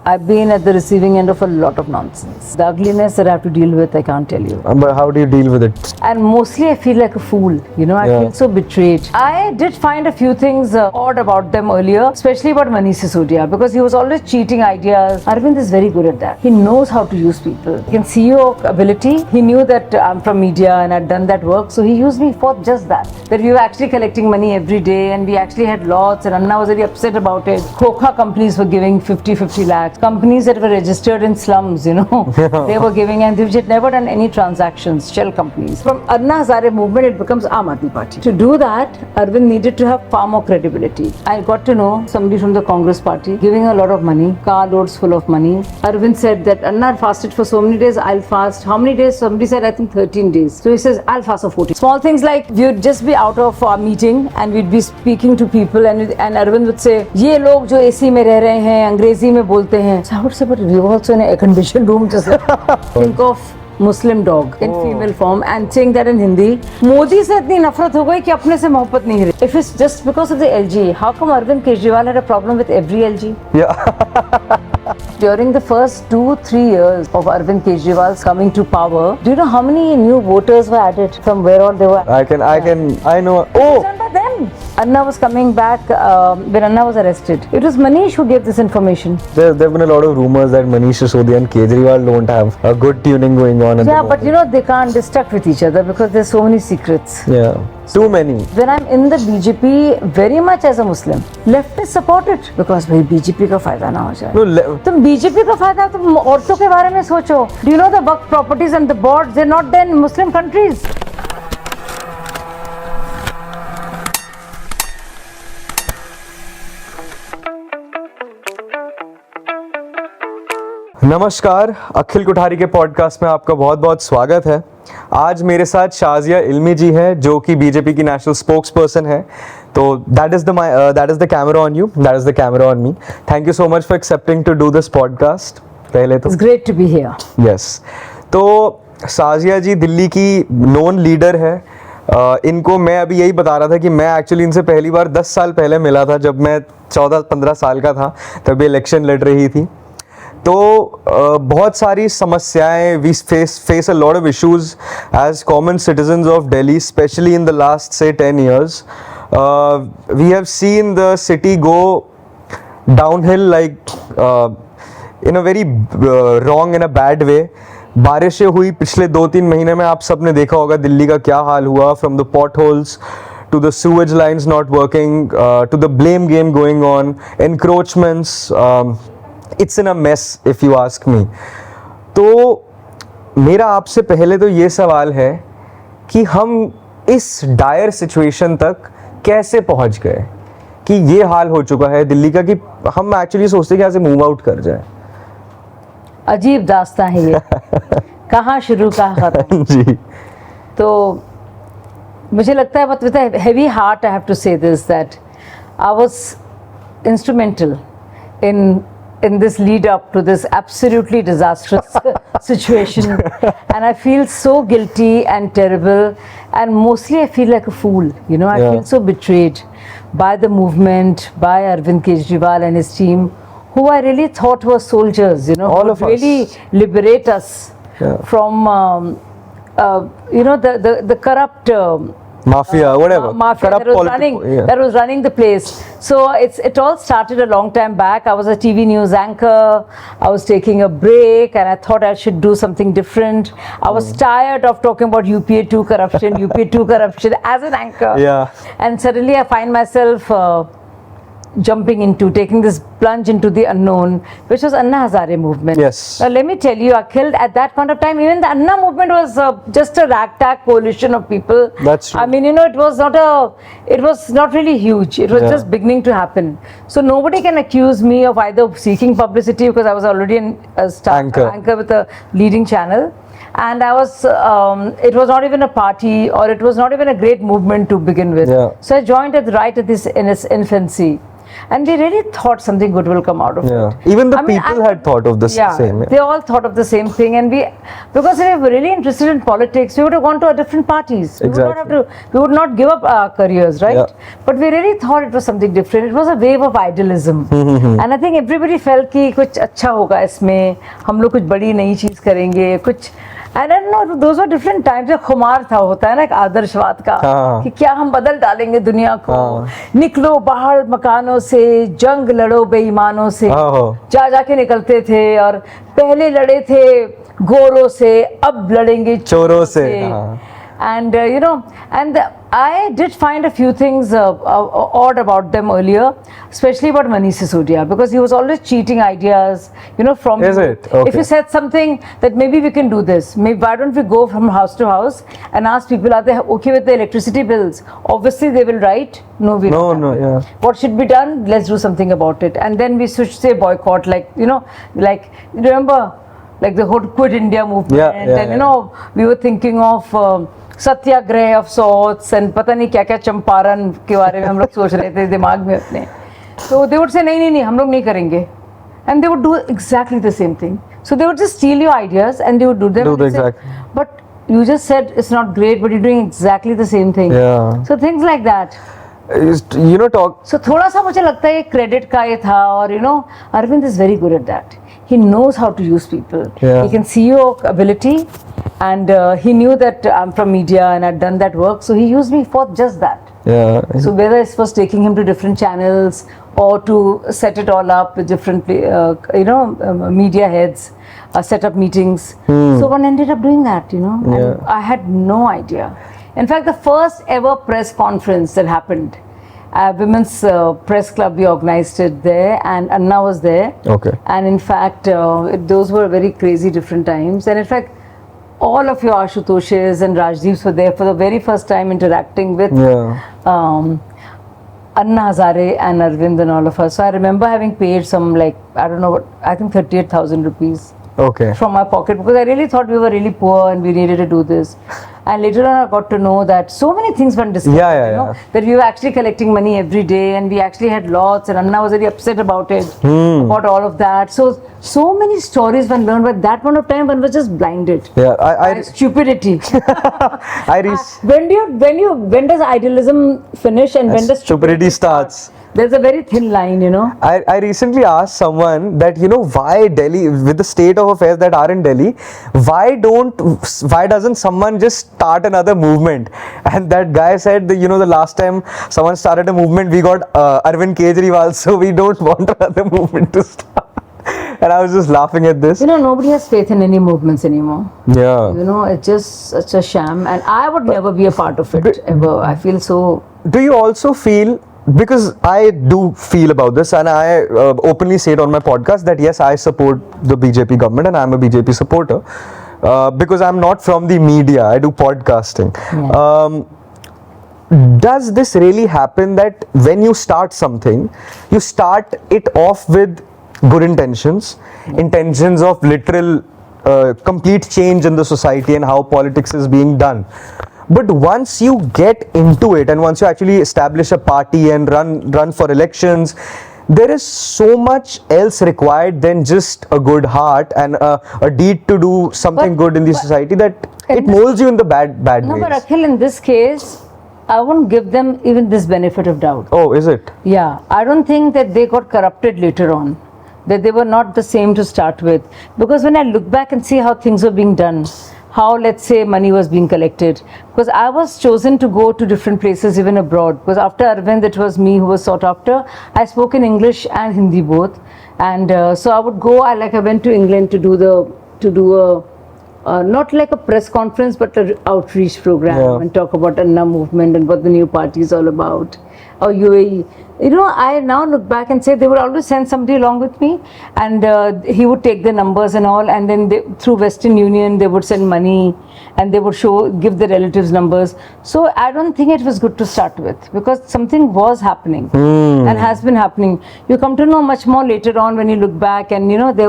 I've been at the receiving end of a lot of nonsense. The ugliness that I have to deal with, I can't tell you. But how do you deal with it? And mostly I feel like a fool. You know, I feel so betrayed. I did find a few things odd about them earlier, especially about Manish Sisodia, because he was always cheating ideas. Arvind is very good at that. He knows how to use people. He can see your ability. He knew that I'm from media and I'd done that work, so he used me for just that. That we were actually collecting money every day and we actually had lots, and Anna was very upset about it. Khoka companies were giving 50 lakhs. Companies that were registered in slums, you know, they were giving, and they've never done any transactions, shell companies. From Anna Hazare movement, it becomes Aam Aadmi Party. To do that, Arvind needed to have far more credibility. I got to know somebody from the Congress party giving a lot of money, car loads full of money. Arvind said that Anna fasted for so many days, I'll fast. How many days? Somebody said, I think 13 days. So he says, I'll fast for 14. Small things like we would just be out of our meeting and we'd be speaking to people, and Arvind would say, ये लोग जो AC में रह रहे हैं, अंग्रेजी में बोलते हैं. So I would say, but we were also in an air-conditioned room. Just think of Muslim dog in female form and saying that in Hindi. Modi से इतनी नफरत हो गई कि अपने से मोहब्बत नहीं रही. If it's just because of the LG, how come Arvind Kejriwal had a problem with every LG? Yeah. During the first 2-3 years of Arvind Kejriwal's coming to power, do you know how many new voters were added from where all they were? I know. Oh! Done by them. Anna was coming back when Anna was arrested. It was Manish who gave this information. There have been a lot of rumors that Manish Sisodia and Kejriwal don't have a good tuning going on. Yeah, but you know, they can't, they're stuck with each other because there's so many secrets. Yeah. Too many. When I'm in the BJP, very much as a Muslim, leftists support it because भाई BJP का फायदा ना हो जाए. No, तुम BJP का फायदा तुम औरतों के बारे में सोचो. Do you know the Waqf properties and the boards? They're not there in Muslim countries. नमस्कार, अखिल कोठारी के पॉडकास्ट में आपका बहुत बहुत स्वागत है। आज मेरे साथ शाजिया इल्मी जी हैं जो कि बीजेपी की नेशनल स्पोक्स पर्सन है। तो that is the camera on you, that is the camera on me. Thank you so much for accepting to do this podcast. पहले तो it's great to be here. Yes, तो शाजिया जी दिल्ली की known leader है। इनको मैं अभी यही बता रहा था कि मैं एक्चुअली इनसे पहली बार 10 साल पहले मिला था, जब मैं 14-15 साल का था, तभी इलेक्शन लड़ रही थी। तो बहुत सारी समस्याएं, we face a lot of issues as common citizens of Delhi, especially in the last से 10 years. We have seen the city go downhill like in a very wrong, in a bad way. बारिशें हुई पिछले 2-3 महीने में, आप सब ने देखा होगा दिल्ली का क्या हाल हुआ, from the pot holes to the sewage lines not working, to the blame game going on, encroachments. It's in a mess if you ask me. तो मेरा आपसे पहले तो ये सवाल है कि हम इस डायर सिचुएशन तक कैसे पहुंच गए कि ये हाल हो चुका है दिल्ली का कि हम एक्चुअली सोचते हैं कि यहाँ से मूव आउट कर जाए। अजीब दास्तां है ये। कहाँ शुरू कहाँ खत्म। जी। तो मुझे लगता है, but with a heavy heart I have to say this, that I was instrumental in this lead up to this absolutely disastrous situation, and I feel so guilty and terrible, and mostly I feel like a fool, you know. I feel so betrayed by the movement, by Arvind Kejriwal and his team, who I really thought were soldiers, you know, all who of would really liberate us from you know, the corrupt mafia, whatever, mafia that was running the place. So it all started a long time back. I was a TV news anchor. I was taking a break and I thought I should do something different. I was tired of talking about UPA 2 corruption, UPA 2 corruption as an anchor. And suddenly I find myself taking this plunge into the unknown, which was Anna Hazare movement. Yes. Now let me tell you, Akhil, at that point of time, even the Anna movement was just a ragtag coalition of people. That's true. I mean, you know, it was not really huge. It was just beginning to happen. So nobody can accuse me of either seeking publicity, because I was already a anchor with a leading channel. And I was, it was not even a party, or it was not even a great movement to begin with. So I joined it right in its infancy. and they really thought something good will come out of Yeah. it. Even the I mean, people had thought of the same. They all thought of the same thing, and because we were really interested in politics, we would have gone to a different parties. We would not give up our careers, right? Yeah. But we really thought it was something different. It was a wave of idealism, and I think everybody felt कि कुछ अच्छा होगा इसमें, हम लोग कुछ बड़ी नई चीज करेंगे, कुछ. And I don't know, those were different times. जो खुमार था, होता है ना एक आदर्शवाद का, कि क्या हम बदल डालेंगे दुनिया को, निकलो बाहर मकानों से, जंग लड़ो बेईमानों से, जाके निकलते थे, और पहले लड़े थे गोरों से, अब लड़ेंगे चोरों से. And and I did find a few things odd about them earlier, especially about Manish Sisodia, because he was always cheating ideas, from. Is it? Okay. If you said something that maybe we can do this, maybe why don't we go from house to house and ask people, are they okay with the electricity bills? Obviously they will write, no, we don't. No, yeah. What should be done? Let's do something about it. And then we should say boycott, like remember, like the whole Quit India movement, and we were thinking of Satyagraha of sorts, and पता नहीं क्या क्या चंपारण के बारे में हम लोग सोच रहे थे दिमाग में अपने. So they would say नहीं हम लोग नहीं करेंगे, and they would do exactly the same thing. So they would just steal your ideas and they would do them. But you just said it's not great, but you're doing exactly the same thing. Yeah. So things like that. So थोड़ा सा मुझे लगता है credit का ये था, और Arvind is very good at that. He knows how to use people. Yeah. He can see your ability, and he knew that I'm from media and I'd done that work, so he used me for just that. Yeah. So whether it was taking him to different channels or to set it all up with different, media heads, set up meetings. So one ended up doing that, and I had no idea. In fact, the first ever press conference that happened, Women's Press Club, we organized it there, and Anna was there. Okay. And in fact, those were very crazy different times. And in fact, all of your Ashutoshes and Rajdeeps were there for the very first time interacting with Anna Hazare and Arvind and all of us. So I remember having paid some, I think 38,000 rupees. Okay. From my pocket, because I really thought we were really poor and we needed to do this. And later on I got to know that so many things were discovered, that we were actually collecting money every day, and we actually had lots, and Anna was very upset about it, about all of that. So many stories were learned, but that point of time one was just blinded. Yeah, by stupidity. When does idealism finish and when does stupidity starts? There's a very thin line, I recently asked someone that, why Delhi, with the state of affairs that are in Delhi, why doesn't someone just start another movement? And that guy said, the last time someone started a movement, we got Arvind Kejriwal, so we don't want another movement to start. And I was just laughing at this. Nobody has faith in any movements anymore. Yeah. It's just such a sham, and I would never be a part of it ever. I feel so. Do you also feel, because I do feel about this, and I openly say it on my podcast, that yes, I support the BJP government and I'm a BJP supporter, because I'm not from the media, I do podcasting. Does this really happen that when you start something, you start it off with good intentions of literal complete change in the society and how politics is being done? But once you get into it, and once you actually establish a party and run for elections, there is so much else required than just a good heart and a deed to do something good in the society, that it molds you in the bad ways. No, but Akhil, in this case, I won't give them even this benefit of doubt. Oh, is it? Yeah, I don't think that they got corrupted later on, that they were not the same to start with. Because when I look back and see how things were being done, how, let's say, money was being collected, because I was chosen to go to different places even abroad, because after Arvind it was me who was sought after. I spoke in English and Hindi both, and so I would go, I went to England to do a not like a press conference but an outreach program, and talk about Anna movement and what the new party is all about, or UAE. I now look back and say they would always send somebody along with me, and he would take the numbers and all, and then through Western Union they would send money, and they would give the relatives numbers. So I don't think it was good to start with, because something was happening and has been happening. You come to know much more later on when you look back, and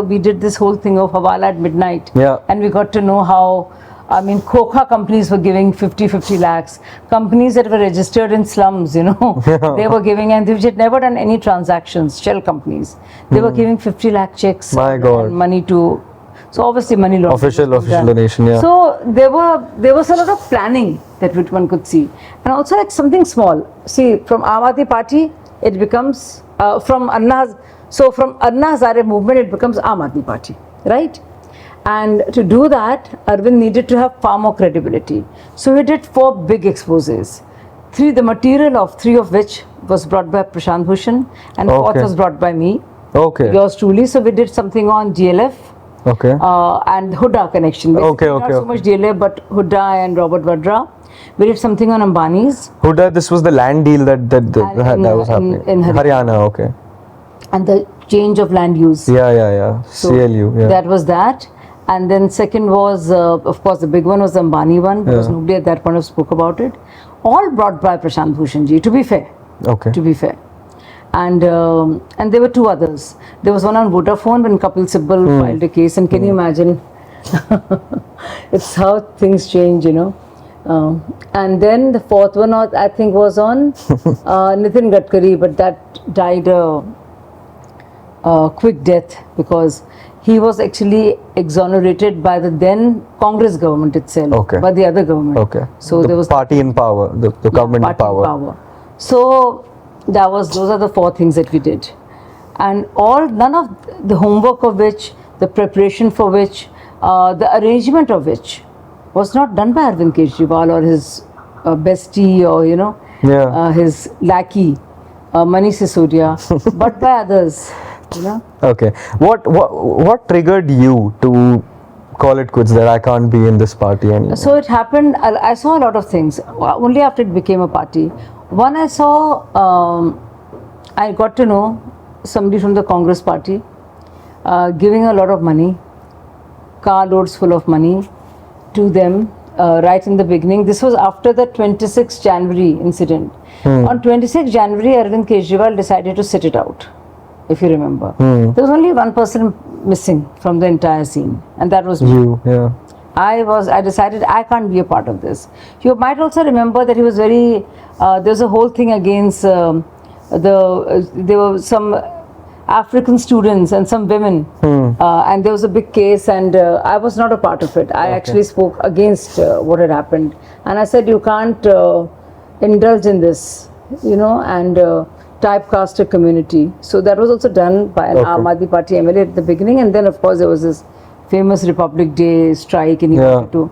we did this whole thing of Hawala at midnight, and we got to know how I mean, Khokha companies were giving 50 lakhs. Companies that were registered in slums, you know, they were giving, and they had never done any transactions, shell companies. They were giving 50 lakh checks My God. and money to, so obviously money laundering. Official donation, yeah. So there was a lot of planning that which one could see. And also like something small. See, from Aam Aadmi Party, it becomes, from Anna Hazare movement, it becomes Aam Aadmi Party, right? And to do that, Arvind needed to have far more credibility. So he did 4 big exposés. The material of 3 of which was brought by Prashant Bhushan, and 4th was brought by me, yours truly. So we did something on DLF and Huda connection. Basically, not so much DLF, but Huda and Robert Vadra. We did something on Ambani's. Huda, this was the land deal that was happening in Haryana. And the change of land use. So CLU. Yeah. That was that. And then second was, of course, the big one was the Ambani one, because nobody at that point of spoke about it. All brought by Prashant Bhushan ji, to be fair. To be fair. And there were 2 others. There was one on Vodafone when Kapil Sibal filed a case, and can you imagine? It's how things change, you know. And then the 4th one, I think, was on Nitin Gadkari, but that died a quick death because he was actually exonerated by the then Congress government itself, by the other government. So there was party in power, the government in power. So those are the 4 things that we did, and none of the homework of which, the preparation for which, the arrangement of which was not done by Arvind Kejriwal or his bestie or his lackey Manish Sisodia, but by others. You know? What triggered you to call it quits, that I can't be in this party anymore? So it happened, I saw a lot of things only after it became a party. One, I saw, I got to know somebody from the Congress party giving a lot of money, car loads full of money to them right in the beginning. This was after the 26th January incident. On 26th January, Arvind Kejriwal decided to sit it out. If you remember, there was only one person missing from the entire scene, and that was you. Yeah, I decided I can't be a part of this. You might also remember that he was very. There's a whole thing against there were some African students and some women, and there was a big case, and I was not a part of it. I actually spoke against what had happened, and I said you can't indulge in this, you know, and typecast a community. So that was also done by an Aam Aadmi Party MLA at the beginning, and then of course there was this famous Republic Day strike in India.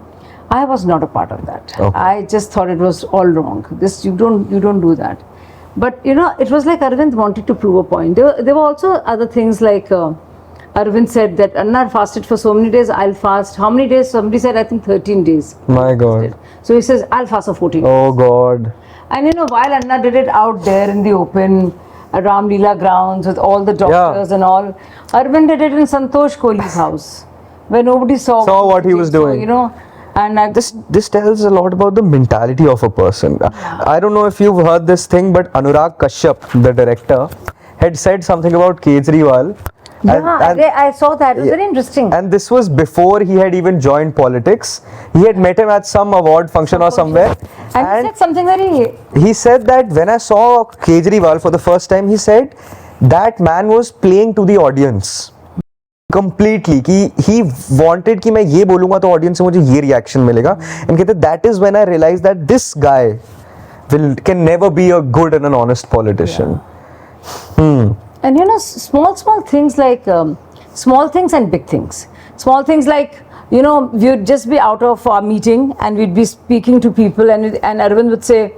I was not a part of that. I just thought it was all wrong. This you don't do that. But you know, it was like Arvind wanted to prove a point. There were also other things like Arvind said that Anna fasted for so many days, I'll fast. How many days? Somebody said I think 13 days. My God. So he says I'll fast for 14 days. Oh God. And you know, while Anna did it out there in the open, at Ram Leela grounds with all the doctors and all, Arvind did it in Santosh Kohli's house, where nobody saw what he was doing. So, you know, and this tells a lot about the mentality of a person. I don't know if you've heard this thing, but Anurag Kashyap, the director, had said something about Kejriwal. I saw that. It was very interesting. And this was before he had even joined politics. He had met him at some award function or somewhere. And he said something very... He said that when I saw Kejriwal for the first time, he said that man was playing to the audience. Completely. He wanted कि मैं ये बोलूँगा तो audience से मुझे ये reaction मिलेगा. And कहते that is when I realized that this guy can never be a good and an honest politician. And you know, small things like small things and big things. Small things like, you know, we'd just be out of our meeting and we'd be speaking to people and Arvind would say,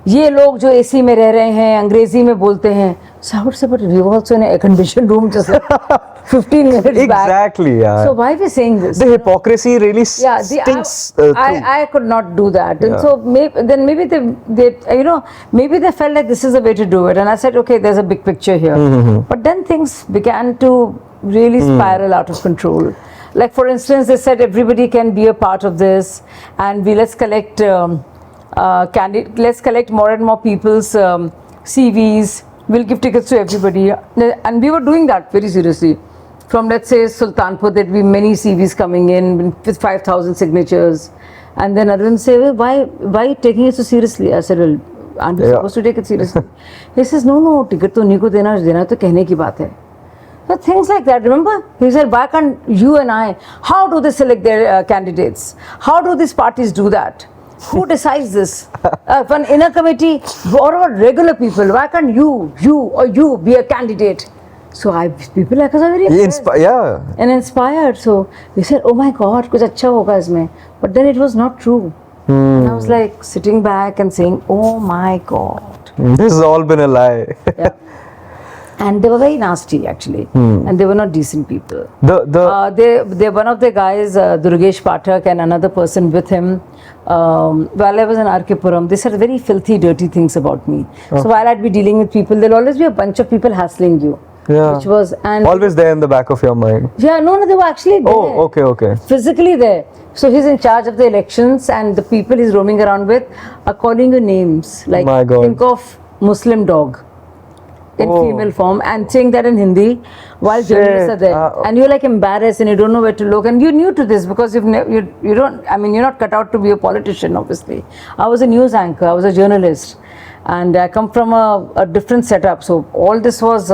ये लोग जो AC में रह रहे हैं, अंग्रेजी में बोलते हैं. So I would say, but we were also in an air-conditioned room just like 15 minutes back. Exactly, yeah. So why are we saying this? The hypocrisy really stinks. I could not do that. And so maybe they you know, maybe they felt like this is the way to do it. And I said, okay, there's a big picture here. But then things began to really spiral out of control. Like for instance, they said everybody can be a part of this, and let's collect let's collect more and more people's CVs. We'll give tickets to everybody, and we were doing that very seriously. from let's say Sultanpur, there'd be many CVs coming in with 5,000 signatures, and then Arvind say, well, why taking it so seriously? I said, well, aren't we supposed to take it seriously? He says, no, ticket to नहीं को देना तो कहने की बात है. So things like that, remember? He said, why can't you and I, how do they select their candidates? How do these parties do that? Who decides this? An inner committee, what about regular people? Why can't you be a candidate? So people like us are very impressed and inspired. So we said, oh my God, कुछ अच्छा होगा इसमें. But then it was not true. And I was like sitting back and saying, oh my God. This has all been a lie. Yeah. And they were very nasty actually, and they were not decent people. They one of the guys, Durgesh Pathak, and another person with him. While I was in RK Puram, they said very filthy, dirty things about me. So while I'd be dealing with people, there'll always be a bunch of people hassling you. Yeah. Which was always there in the back of your mind. Yeah, no, they were actually there. Oh, okay. Physically there. So he's in charge of the elections, and the people he's roaming around with are calling you names like My God. think of Muslim dog. In female form, and saying that in Hindi while journalists are there, and you're like embarrassed and you don't know where to look, and you're new to this because you don't, I mean, you're not cut out to be a politician. Obviously, I was a news anchor, I was a journalist, and I come from a different setup. So all this was,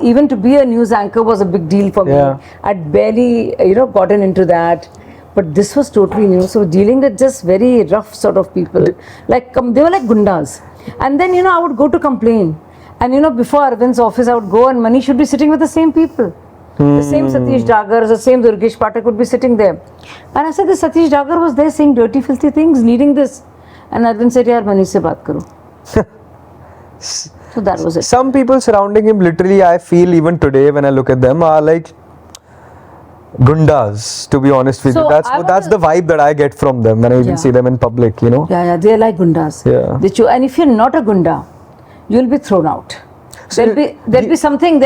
even to be a news anchor was a big deal for me. I'd barely, gotten into that. But this was totally new. So dealing with just very rough sort of people, like they were like gundas, and then I would go to complain. And before Arvind's office, I would go and Manish should be sitting with the same people. The same Satish Dagar, the same Durgesh Pathak would be sitting there. And I said, this Satish Dagar was there saying dirty, filthy things, leading this. And Arvind said, yaar, Manish se baat karo. So that was it. Some people surrounding him, literally, I feel even today when I look at them, are like gundas, to be honest with you. That's the vibe that I get from them when I even see them in public, Yeah, they're like gundas. Yeah. And if you're not a gunda, you'll be thrown out. So There'll be something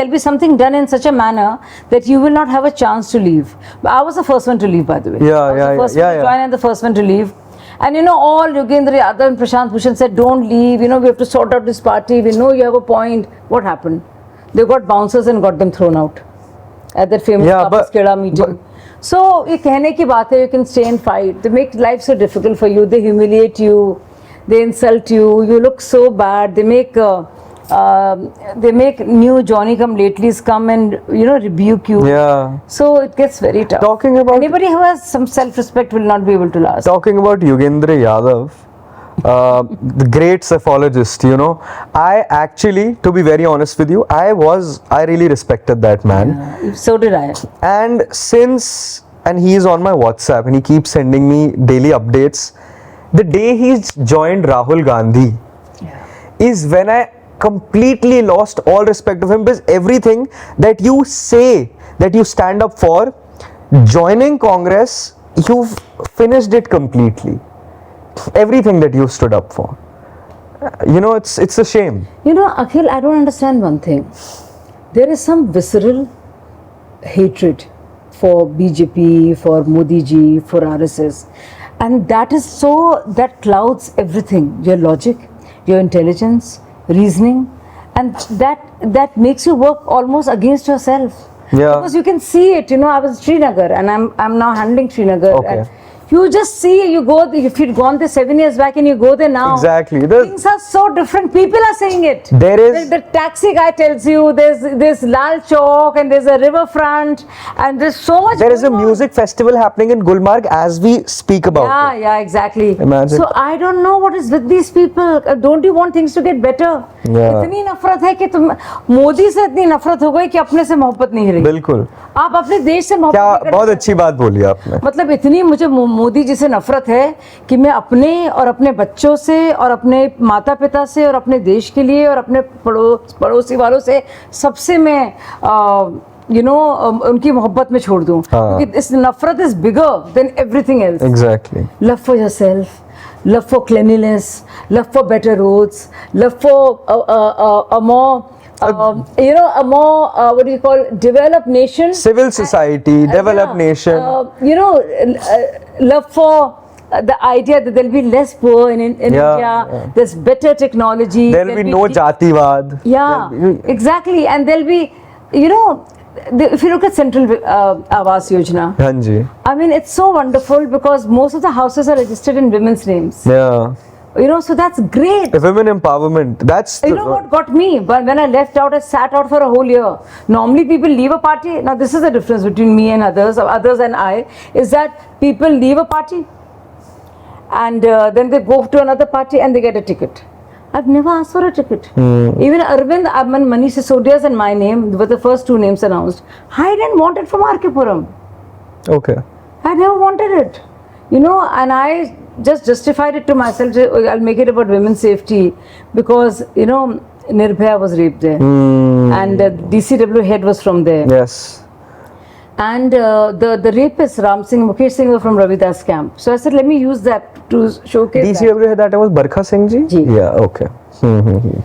done in such a manner that you will not have a chance to leave. But I was the first one to leave, by the way. I was the first one to join and the first one to leave. And all Yogendra Yadav and Prashant Bhushan said, don't leave, we have to sort out this party, we know you have a point. What happened? They got bouncers and got them thrown out at that famous Kapas Keda meeting. So, ye kehne ki baat hai, you can stay and fight. They make life so difficult for you, they humiliate you. They insult you. You look so bad. They make new Johnny-come-latelys come and rebuke you. Yeah. So it gets very tough. Talking about anybody who has some self-respect will not be able to last. Talking about Yogendra Yadav, the great psephologist. I actually, to be very honest with you, I really respected that man. Yeah, so did I. And he is on my WhatsApp and he keeps sending me daily updates. The day he's joined Rahul Gandhi is when I completely lost all respect of him, because everything that you say, that you stand up for, joining Congress, you've finished it completely. Everything that you stood up for. It's a shame. Akhil, I don't understand one thing. There is some visceral hatred for BJP, for Modi ji, for RSS. And that clouds everything, your logic, your intelligence, reasoning, and that makes you work almost against yourself. Yeah. Because you can see it, I was in Srinagar and I'm now handling Srinagar. Okay. And you just see, you go, if you'd gone there 7 years back and you go there now. Exactly. Things are so different. People are saying it. There is... The taxi guy tells you there's Lal Chowk and there's a riverfront and there's so much. There is a music festival happening in Gulmarg as we speak about it. Yeah, exactly. Imagine. So I don't know what is with these people. Don't you want things to get better? Yeah. इतनी नफरत है कि तुम मोदी से इतनी नफरत हो गई कि अपने से मोहब्बत नहीं रही. बिल्कुल. आप अपने देश से मोहब्बत क्या बहुत अच्छी बात बोली आपने. मतलब इतनी मुझे मोदी जी से नफरत है कि मैं अपने और अपने बच्चों से और अपने माता पिता से और अपने देश के लिए और अपने पड़ोसी वालों से सबसे मैं उनकी मोहब्बत में छोड़ दूं. क्योंकि इस नफरत is bigger than everything else. Exactly. Love for yourself, love for cleanliness, love for better roads, love for a more what do you call, developed nation, civil society, developed nation, love for the idea that there'll be less poor in India, there's better technology, there'll be no jativad, exactly, and there'll be if you look at Central Awas Yojana, हाँ जी. I mean, it's so wonderful because most of the houses are registered in women's names. Yeah. You know, so that's great. Women empowerment. That's You know what got me? But when I left out, I sat out for a whole year. Normally, people leave a party. Now, this is the difference between me and others, or others and I, is that people leave a party and then they go to another party and they get a ticket. I've never asked for a ticket. Even Arvind, Manish Sisodia's and my name were the first two names announced. I didn't want it from R.K. Puram. Okay. I never wanted it. You know, and I just justified it to myself. I'll make it about women's safety because, you know, Nirbhaya was raped there. And DCW head was from there. Yes. And the rapist, Ram Singh, Mukesh Singh, were from Ravidas camp. So I said, let me use that to showcase that. DCW that was Barkha Singh ji? Ji. Yeah, okay.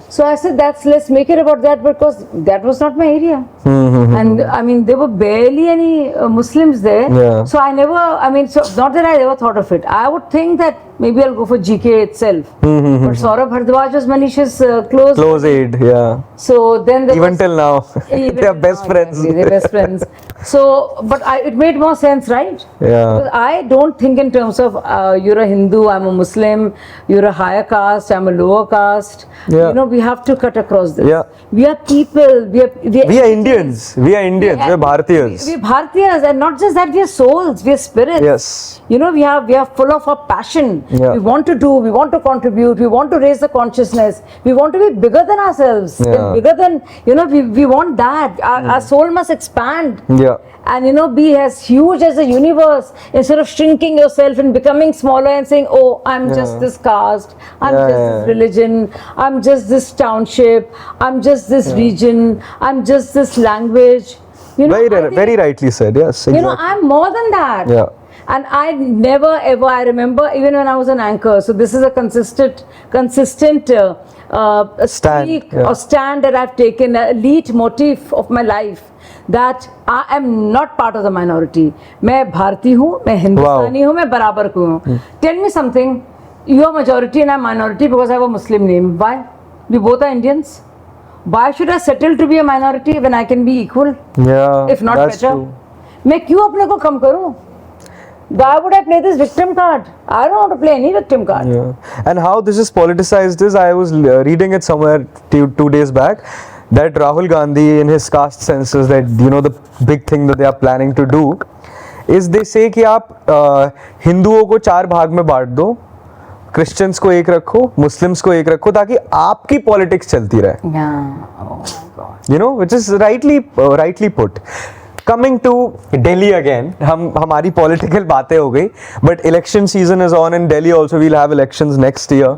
So I said, let's make it about that because that was not my area. And I mean, there were barely any Muslims there. Yeah. So I never, I mean, so not that I ever thought of it. I would think that maybe I'll go for GK itself. But Saurabh Bhardwaj was Manish's Close aid, yeah. So then there Even was, till now. even They are till best now, friends. exactly, they're best friends. So, but it made more sense, right? Yeah. Because I don't think in terms of you're a Hindu, I'm a Muslim, you're a higher caste, I'm a lower caste. Yeah. You know, we have to cut across this. Yeah. We are people. We We are Indians. We are Indians. We are Bharatiyas. We are Bharatiyas, and not just that, we are souls. We are spirits. Yes. You know, we are full of our passion. Yeah. We want to do. We want to contribute. We want to raise the consciousness. We want to be bigger than ourselves. Yeah. Bigger than, you know. We want that. Our soul must expand. Yeah. And you know, be as huge as the universe instead of shrinking yourself and becoming smaller and saying, oh, I'm just this caste, I'm Yeah, just yeah. this religion, I'm just this township, I'm just this region, I'm just this language. You know, I think, Very rightly said. Yes. you Exactly. know, I'm more than that. Yeah. And I never ever, I remember even when I was an anchor, so this is a consistent Stand, streak yeah. or stand that I've taken, a elite motif of my life, that I am not part of the minority. मैं भारतीय हूँ, मैं हिंदुस्तानी हूँ, मैं बराबर को हूँ. Tell me something, you are majority and I'm minority because I have a Muslim name. Why? We both are Indians. Why should I settle to be a minority when I can be equal, Yeah. if not that's better? true. मैं क्यों अपने को कम करूँ? Why would I play this victim card? I don't want to play any victim card. Yeah. And how this is politicized is, I was reading it somewhere 2 days back, that Rahul Gandhi in his caste census, that you know the big thing that they are planning to do is they say कि आप हिंदुओं को 4 भाग में बांट दो, Christians को एक रखो, मुस्लिम्स को एक रखो, ताकि आपकी पॉलिटिक्स चलती रहे. Yeah. Oh my God. You know, which is rightly put. Coming to Delhi again, हमारी political बातें हो गई, but election season is on in Delhi also. We'll have elections next year.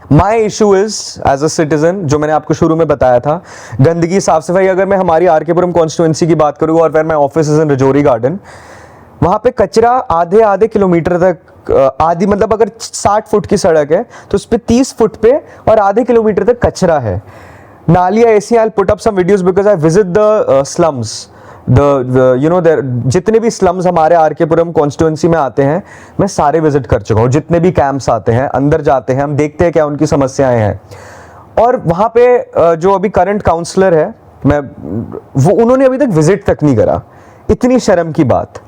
My issue is, as a citizen, जो मैंने आपको शुरू में बताया था, गंदगी, साफ सफाई. अगर मैं हमारी आर के पुरम कॉन्स्टिट्यूएंसी की बात करूँ और फिर मैं office is in Rajouri garden, वहाँ पे कचरा आधे किलोमीटर तक, आधी मतलब अगर 60 फुट की सड़क है तो उस पर 30 फुट पे और आधे किलोमीटर तक कचरा है. नालियाँ ऐसी, I'll put up some videos because I visit the slums. You know, जितने भी स्लम्स हमारे आर के पुरम कॉन्स्टिट्यूएंसी में आते हैं, मैं सारे विजिट कर चुका हूँ. जितने भी कैंप्स आते हैं, अंदर जाते हैं, हम देखते हैं क्या उनकी समस्याएं हैं. और वहाँ पे जो अभी करंट काउंसलर है, उन्होंने अभी तक विजिट तक नहीं करा. इतनी शर्म की बात.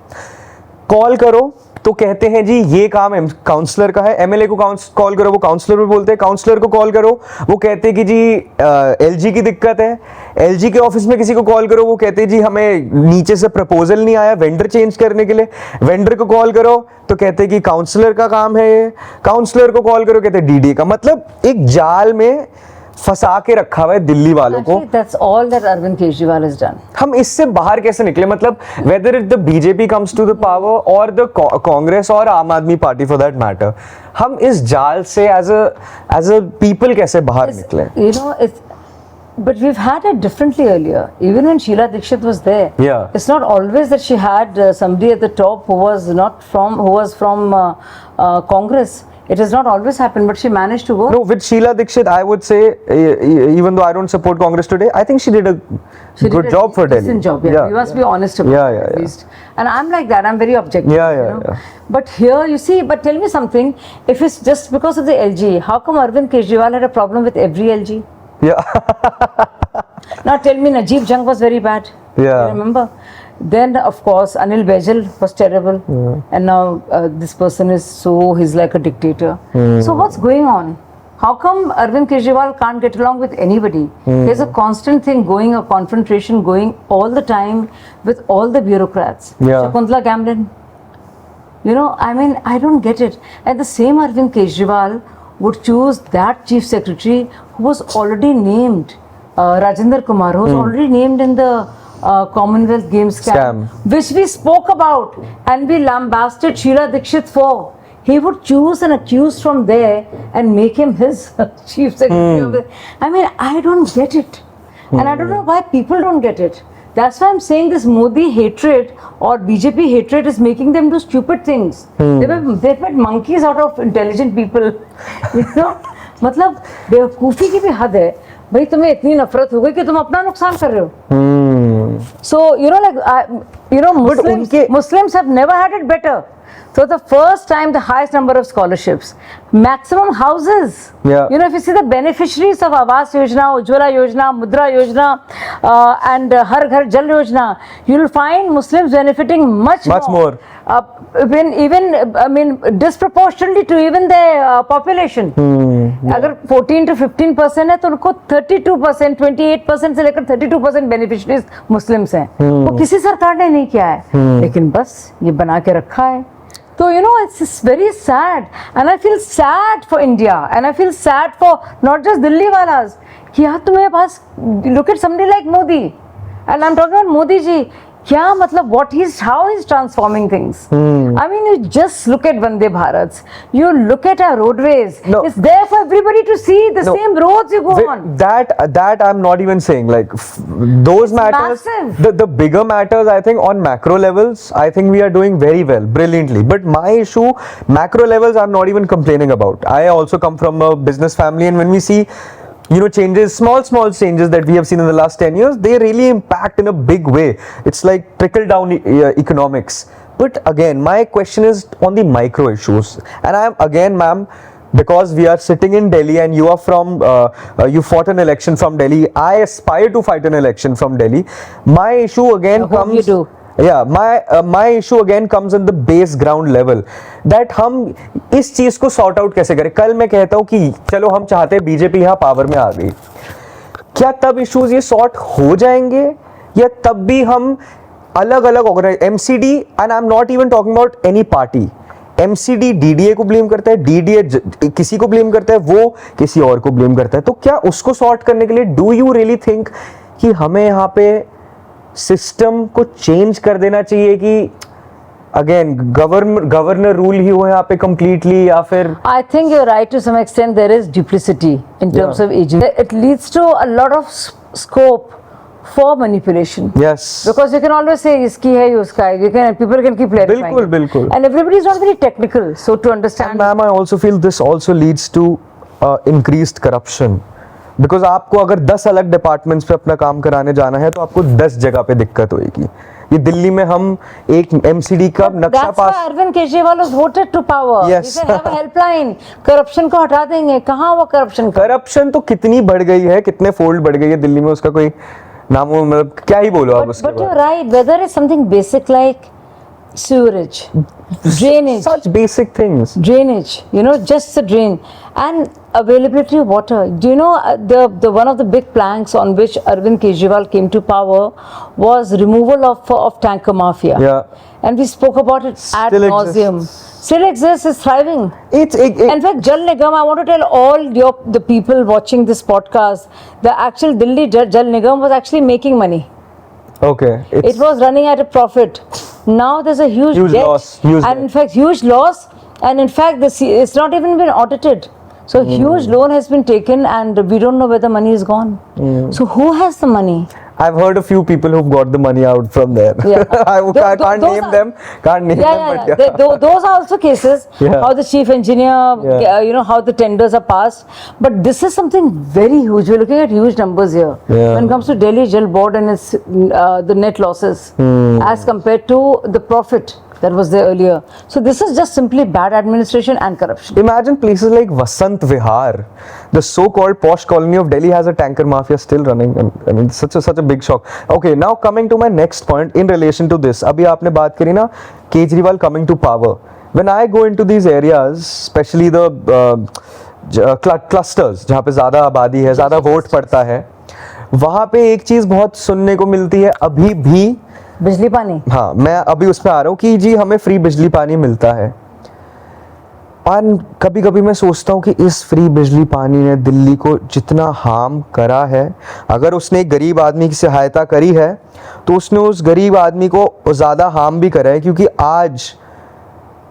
कॉल करो तो कहते हैं जी ये काम काउंसलर का है. एमएलए को कॉल करो, वो काउंसलर भी बोलते हैं. काउंसलर को कॉल करो, वो कहते हैं कि जी एलजी की दिक्कत है. एलजी के ऑफिस में किसी को कॉल करो, वो कहते हैं जी हमें नीचे से प्रपोजल नहीं आया वेंडर चेंज करने के लिए. वेंडर को कॉल करो तो कहते हैं कि काउंसलर का काम है ये. काउंसलर को कॉल करो, कहते हैं डीडीए का. मतलब एक जाल में फंसा के रखा हुआ है दिल्ली वालों को. Actually, that's all that Arvind Kejriwal has done. हम इससे बाहर कैसे निकले? मतलब whether it the BJP comes to the power or the Congress or आम Aadmi party for that matter, हम इस जाल से as a people कैसे बाहर निकले? You know, but we've had it differently earlier. Even when Sheila Dikshit was there, Yeah. it's not always that she had somebody at the top who was from Congress. It has not always happened, but she managed to go. No, with Sheila Dikshit, I would say, even though I don't support Congress today, I think she did a She good did job for Delhi. decent job, yeah. We must be honest about Yeah, it yeah, at yeah. least. And I'm like that. I'm very objective. Yeah, you yeah, know. yeah. But here, you see, but tell me something. If it's just because of the LG, how come Arvind Kejriwal had a problem with every LG? Yeah. Now tell me, Najeeb Jung was very bad. Yeah. You remember? Then of course Anil Baijal was terrible, and now this person is he's like a dictator. So what's going on? How come Arvind Kejriwal can't get along with anybody? There's a constant thing going, a confrontation going all the time with all the bureaucrats. Yeah. Shakuntala Gamlin. You know, I mean, I don't get it. And the same Arvind Kejriwal would choose that chief secretary who was already named, Rajinder Kumar, who was already named in the Commonwealth Games scam, which we spoke about and we lambasted Sheila Dikshit for. He would choose an accused from there and make him his chief secretary. Of the, I mean, I don't get it. And I don't know why people don't get it. That's why I'm saying this Modi hatred or BJP hatred is making them do stupid things. They've made monkeys out of intelligent people. You know? मतलब बेवकूफ़ी की भी हद है भाई, तुम्हें इतनी नफरत हो गई कि तुम अपना नुकसान कर रहे हो. So you know, like Muslims have never had it better. So the first time, the highest number of scholarships, maximum houses. Yeah. You know, if you see the beneficiaries of Awas Yojana, Ujjwala Yojana, Mudra Yojana, and Har Ghar Jal Yojana, you will find Muslims benefiting much more. I mean, disproportionately to even their population. अगर 14 to 15% है तो उनको 32%, 28% से लेकर 32% beneficiaries Muslims हैं. वो किसी सरकार ने नहीं किया है, लेकिन बस ये बना के रखा है. So, you know, it's very sad, and I feel sad for India, and I feel sad for not just Delhi walas. कि यार तुम्हें पास, look at somebody like Modi, and I'm talking about Modi ji. क्या मतलब how he's transforming things. I mean, you just look at Vande Bharats, you look at our roadways. No. It's there for everybody to see, the same roads you go on. That I'm not even saying, like those matters, massive. the bigger matters, I think on macro levels, I think we are doing very well, brilliantly. But my issue, macro levels, I'm not even complaining about. I also come from a business family, and when we see, you know, changes, small changes that we have seen in the last 10 years, they really impact in a big way. It's like trickle down economics. But again, my question is on the micro issues. And I'm again, ma'am, because we are sitting in Delhi and you are from, you fought an election from Delhi. I aspire to fight an election from Delhi. My issue again comes. You do. Yeah, my issue again comes in the base ground level, that हम इस चीज को sort out कैसे करें. कल मैं कहता हूँ कि चलो हम चाहते हैं बीजेपी यहाँ पावर में आ गई, क्या तब इश्यूज ये सॉर्ट हो जाएंगे, या तब भी हम अलग अलग MCD, and I am not even talking about any party, MCD DDA को ब्लेम करता है, DDA किसी को ब्लेम करता है, वो किसी और को ब्लेम करता है. तो क्या उसको सॉर्ट करने के लिए डू यू रियली थिंक कि हमें यहाँ पे सिस्टम को चेंज कर देना चाहिए, कि अगेन गवर्नर रूल ही हो यहाँ पे कंप्लीटली, या फिर? I think you're right to some extent. There is duplicity in terms of agency. It leads to a lot of scope for manipulation. Yes. Because you can always say iski hai, uska hai. People can keep clarifying. बिल्कुल. And everybody is not very technical, so to understand. And ma'am, I also feel this also leads to increased corruption. Because आपको अगर 10 अलग departments पे अपना काम कराने जाना है तो आपको 10 जगह पे दिक्कत होगी. ये दिल्ली में हम एक MCD का नक्शा पास. That's why Arvind Kejriwal was voted to power. Yes. He said have a helpline. Corruption को हटा देंगे. कहाँ वो करप्शन तो कितनी बढ़ गई है, कितने फोल्ड बढ़ गई है दिल्ली में, उसका कोई नाम, मतलब क्या ही बोलो आप उसके बारे. But you're right. Whether it's something basic like sewerage, drainage, such basic things, drainage, you know, just the drain, and availability of water. Do you know the one of the big planks on which Arvind Kejriwal came to power was removal of tanker mafia. Yeah. And we spoke about it ad Still nauseum. Still exists, is thriving. In fact, Jal Nigam, I want to tell all the people watching this podcast, the actual Delhi Jal Nigam was actually making money. Okay. It was running at a profit. Now there's a huge debt, loss. And in fact, huge loss. And in fact, it's not even been audited. So huge loan has been taken, and we don't know where the money is gone. So who has the money? I've heard a few people who've got the money out from there. Yeah. I can't name them. But those are also cases. Yeah. How the chief engineer, you know, how the tenders are passed. But this is something very huge. We're looking at huge numbers here. Yeah. When it comes to Delhi Jal Board and its the net losses as compared to the profit that was there earlier. So this is just simply bad administration and corruption. Imagine places like Vasant Vihar, the so-called posh colony of Delhi, has a tanker mafia still running. I mean, such a big shock. Okay, now coming to my next point in relation to this. अभी आपने बात करी ना, Kejriwal coming to power. When I go into these areas, especially the clusters जहाँ पे ज़्यादा आबादी है, ज़्यादा वोट पड़ता है, वहाँ पे एक चीज़ बहुत सुनने को मिलती है अभी भी, बिजली पानी. हाँ मैं अभी उसमें आ रहा हूँ कि जी हमें फ्री बिजली पानी मिलता है. और कभी कभी मैं सोचता हूँ कि इस फ्री बिजली पानी ने दिल्ली को जितना हार्म करा है, अगर उसने एक गरीब आदमी की सहायता करी है तो उसने उस गरीब आदमी को ज़्यादा हार्म भी करा है, क्योंकि आज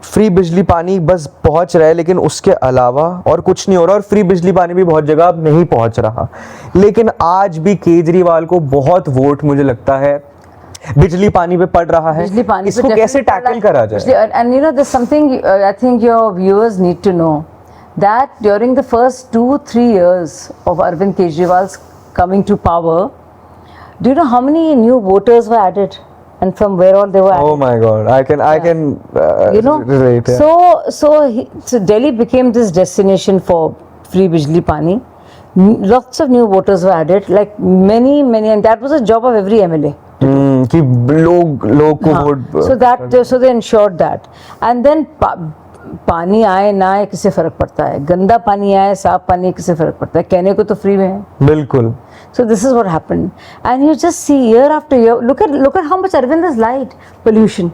फ्री बिजली पानी बस पहुंच रहा है लेकिन उसके अलावा और कुछ नहीं हो रहा. और फ्री बिजली पानी भी बहुत जगह अब नहीं पहुंच रहा, लेकिन आज भी केजरीवाल को बहुत वोट मुझे लगता है बिजली पानी पे पड़ रहा है. इसको कैसे टैकल करा जाए? And you know, there's something I think your viewers need to know, that during the first 2-3 years of Arvind Kejriwal's coming to power, do you know how many new voters were added and from where all they were added? Oh my God, I can You know, relate. Yeah. so Delhi became this destination for free bijli pani. Lots of new voters were added, like many, and that was a job of every MLA. कि लोग को vote. So they ensured that. And then पानी आए ना आए किसे फर्क पड़ता है, गंदा पानी आए साफ पानी किसे फर्क पड़ता है, कहने को तो फ्री में है. बिल्कुल. So this is what happened, and you just see year after year. Look at how much Arvind has lied. Pollution.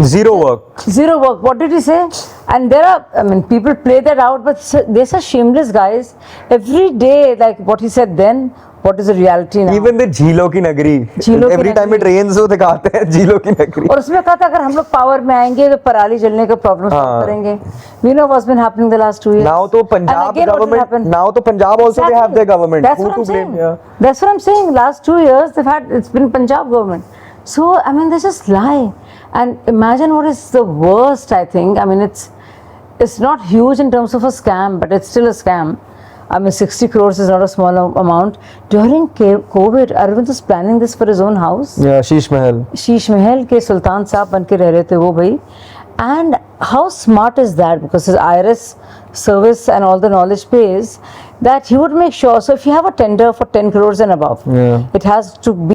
Zero work. What did he say? And there are, I mean, people play that out, but they're such shameless guys. Every day, like what he said then, what is the reality now? Even the झीलों की नगरी. Every time it rains वो दिखाते हैं झीलों की नगरी. और उसमें कहा था अगर हम लोग पावर में आएंगे तो पराली जलने का प्रॉब्लम सॉल्व करेंगे. We know what's been happening the last 2 years. Now तो पंजाब government. Now तो Punjab also they have their government. That's what I'm saying. That's what I'm saying. Last 2 years they've had, it's been Punjab government. So I mean they just lie. And imagine what is the worst. I think, I mean, it's not huge in terms of a scam, but it's still a scam. I mean, 60 crores is not a small amount. During COVID, Arvind was planning this for his own house. Yeah, Sheesh Mahal. Sheesh Mahal के सुल्तान साहब बन के रह रहे थे वो भाई. And how smart is that? Because his IRS service and all the knowledge pays that he would make sure. So if you have a tender for 10 crores and above, it has to be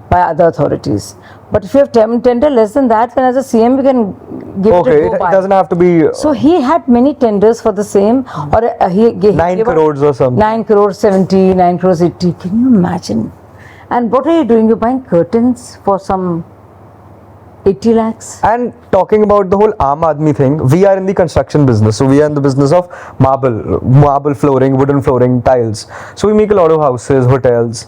by other authorities. But if you have tender less than that, then as a CM you can give it a go by. It doesn't have to be. So he had many tenders for the same, or he gave 9 crores or something. 9 crores 70, 9 crores 80. Can you imagine? And what are you doing? You're buying curtains for some 80 lakhs. And talking about the whole Aam Aadmi thing, we are in the construction business. So we are in the business of marble flooring, wooden flooring, tiles. So we make a lot of houses, hotels.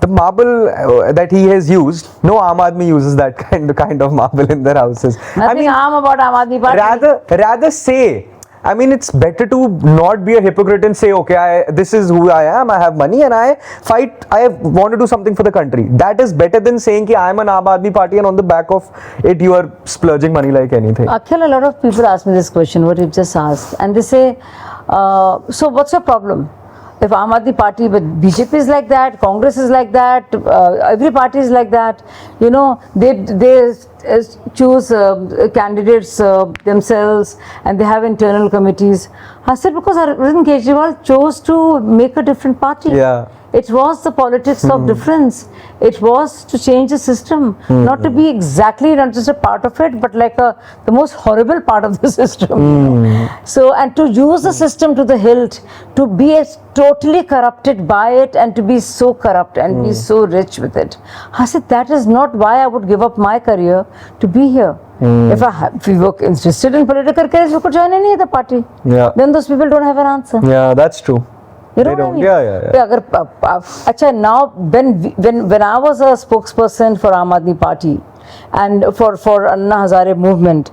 The marble that he has used, no Aam Aadmi uses that kind of marble in their houses. Nothing Aam about Aam Aadmi Party. Rather say, I mean, it's better to not be a hypocrite and say, okay, this is who I am, I have money and I fight, I want to do something for the country. That is better than saying that I am an Aam Aadmi Party and on the back of it you are splurging money like anything. Akhil, a lot of people ask me this question, what you've just asked, and they say, so what's your problem? If Aam Aadmi Party, but BJP is like that, Congress is like that, every party is like that, you know, they choose candidates themselves and they have internal committees. I said because Arvind Kejriwal chose to make a different party. Yeah. It was the politics of difference. It was to change the system, not to be exactly not just a part of it, but like the most horrible part of the system. So, and to use the system to the hilt, to be totally corrupted by it, and to be so corrupt and be so rich with it. I said that is not why I would give up my career to be here. If we were interested in political careers, we could join any other party. Yeah. Then those people don't have an answer. Yeah, that's true. You know what I mean? Yeah. Acha, now when I was a spokesperson for Aam Aadmi Party and for Anna Hazare movement,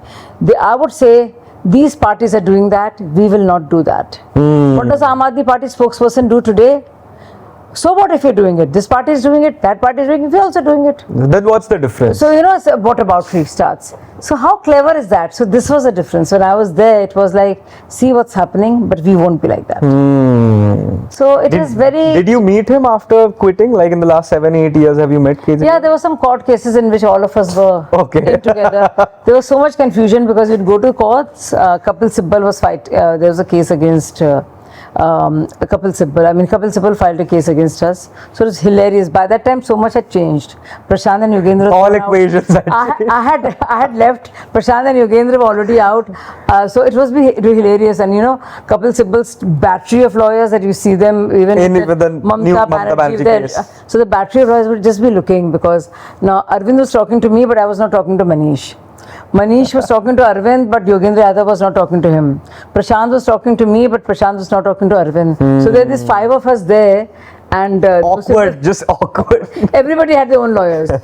I would say these parties are doing that, we will not do that. What does Aam Aadmi Party spokesperson do today? So what if you're doing it? This party is doing it, that party is doing it, we're also doing it. Then what's the difference? So, what about free starts? So how clever is that? So this was a difference. When I was there, it was like, see what's happening, but we won't be like that. So it is very... Did you meet him after quitting? Like in the last 7-8 years, have you met KG? Yeah, there were some court cases in which all of us were in together. There was so much confusion because we'd go to courts. Kapil Sibal was there was a case against Kapil Sibal. I mean, Kapil Sibal filed a case against us. So it was hilarious. By that time, so much had changed. Prashant and Yogendra. All equations. I had left. Prashant and Yogendra were already out. So it was hilarious. And Kapil Sibal's battery of lawyers that you see them even with the new Mamata Banerjee case. So the battery of lawyers would just be looking because now Arvind was talking to me, but I was not talking to Manish. Manish was talking to Arvind, but Yogendra Yadav was not talking to him. Prashant was talking to me, but Prashant was not talking to Arvind. So there are these 5 of us there, and awkward, just awkward. Everybody had their own lawyers. I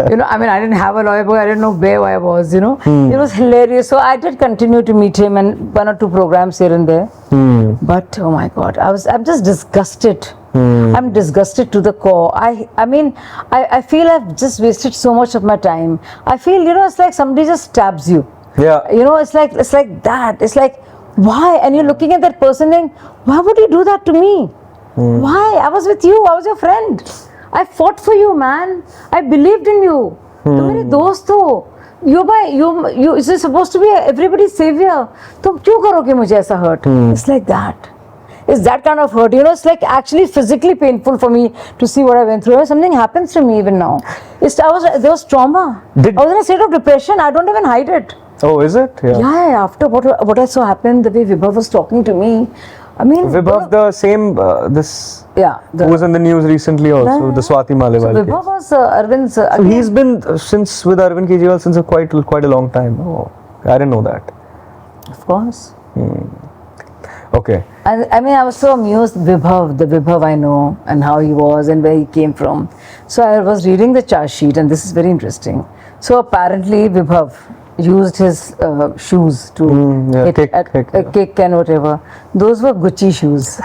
mean, I didn't have a lawyer because I didn't know where I was. It was hilarious. So I did continue to meet him and 1 or 2 programs here and there. But oh my God, I'm just disgusted. I'm disgusted to the core. I mean, I feel I've just wasted so much of my time. I feel, it's like somebody just stabs you. Yeah. It's like that. It's like, why? And you're looking at that person saying, why would you do that to me? Why? I was with you. I was your friend. I fought for you, man. I believed in you. तुम मेरे दोस्त हो. You're supposed to be everybody's savior. तुम क्यों करोगे मुझे ऐसा hurt? It's like that. It's that kind of hurt. It's like actually physically painful for me to see what I went through. Something happens to me even now. There was trauma. I was in a state of depression. I don't even hide it. Oh, is it? Yeah. After what I saw happen, the way Vibhav was talking to me, I mean, Vibhav, the same who was in the news recently also, the Swati Maliwal case. Vibhav was Arvind's. So he's been with Arvind Kejriwal since quite a long time. Oh, I didn't know that. Of course. Okay. And I mean, I was so amused, the Vibhav I know, and how he was and where he came from. So I was reading the charge sheet, and this is very interesting. So apparently, Vibhav used his shoes to kick and whatever. Those were Gucci shoes.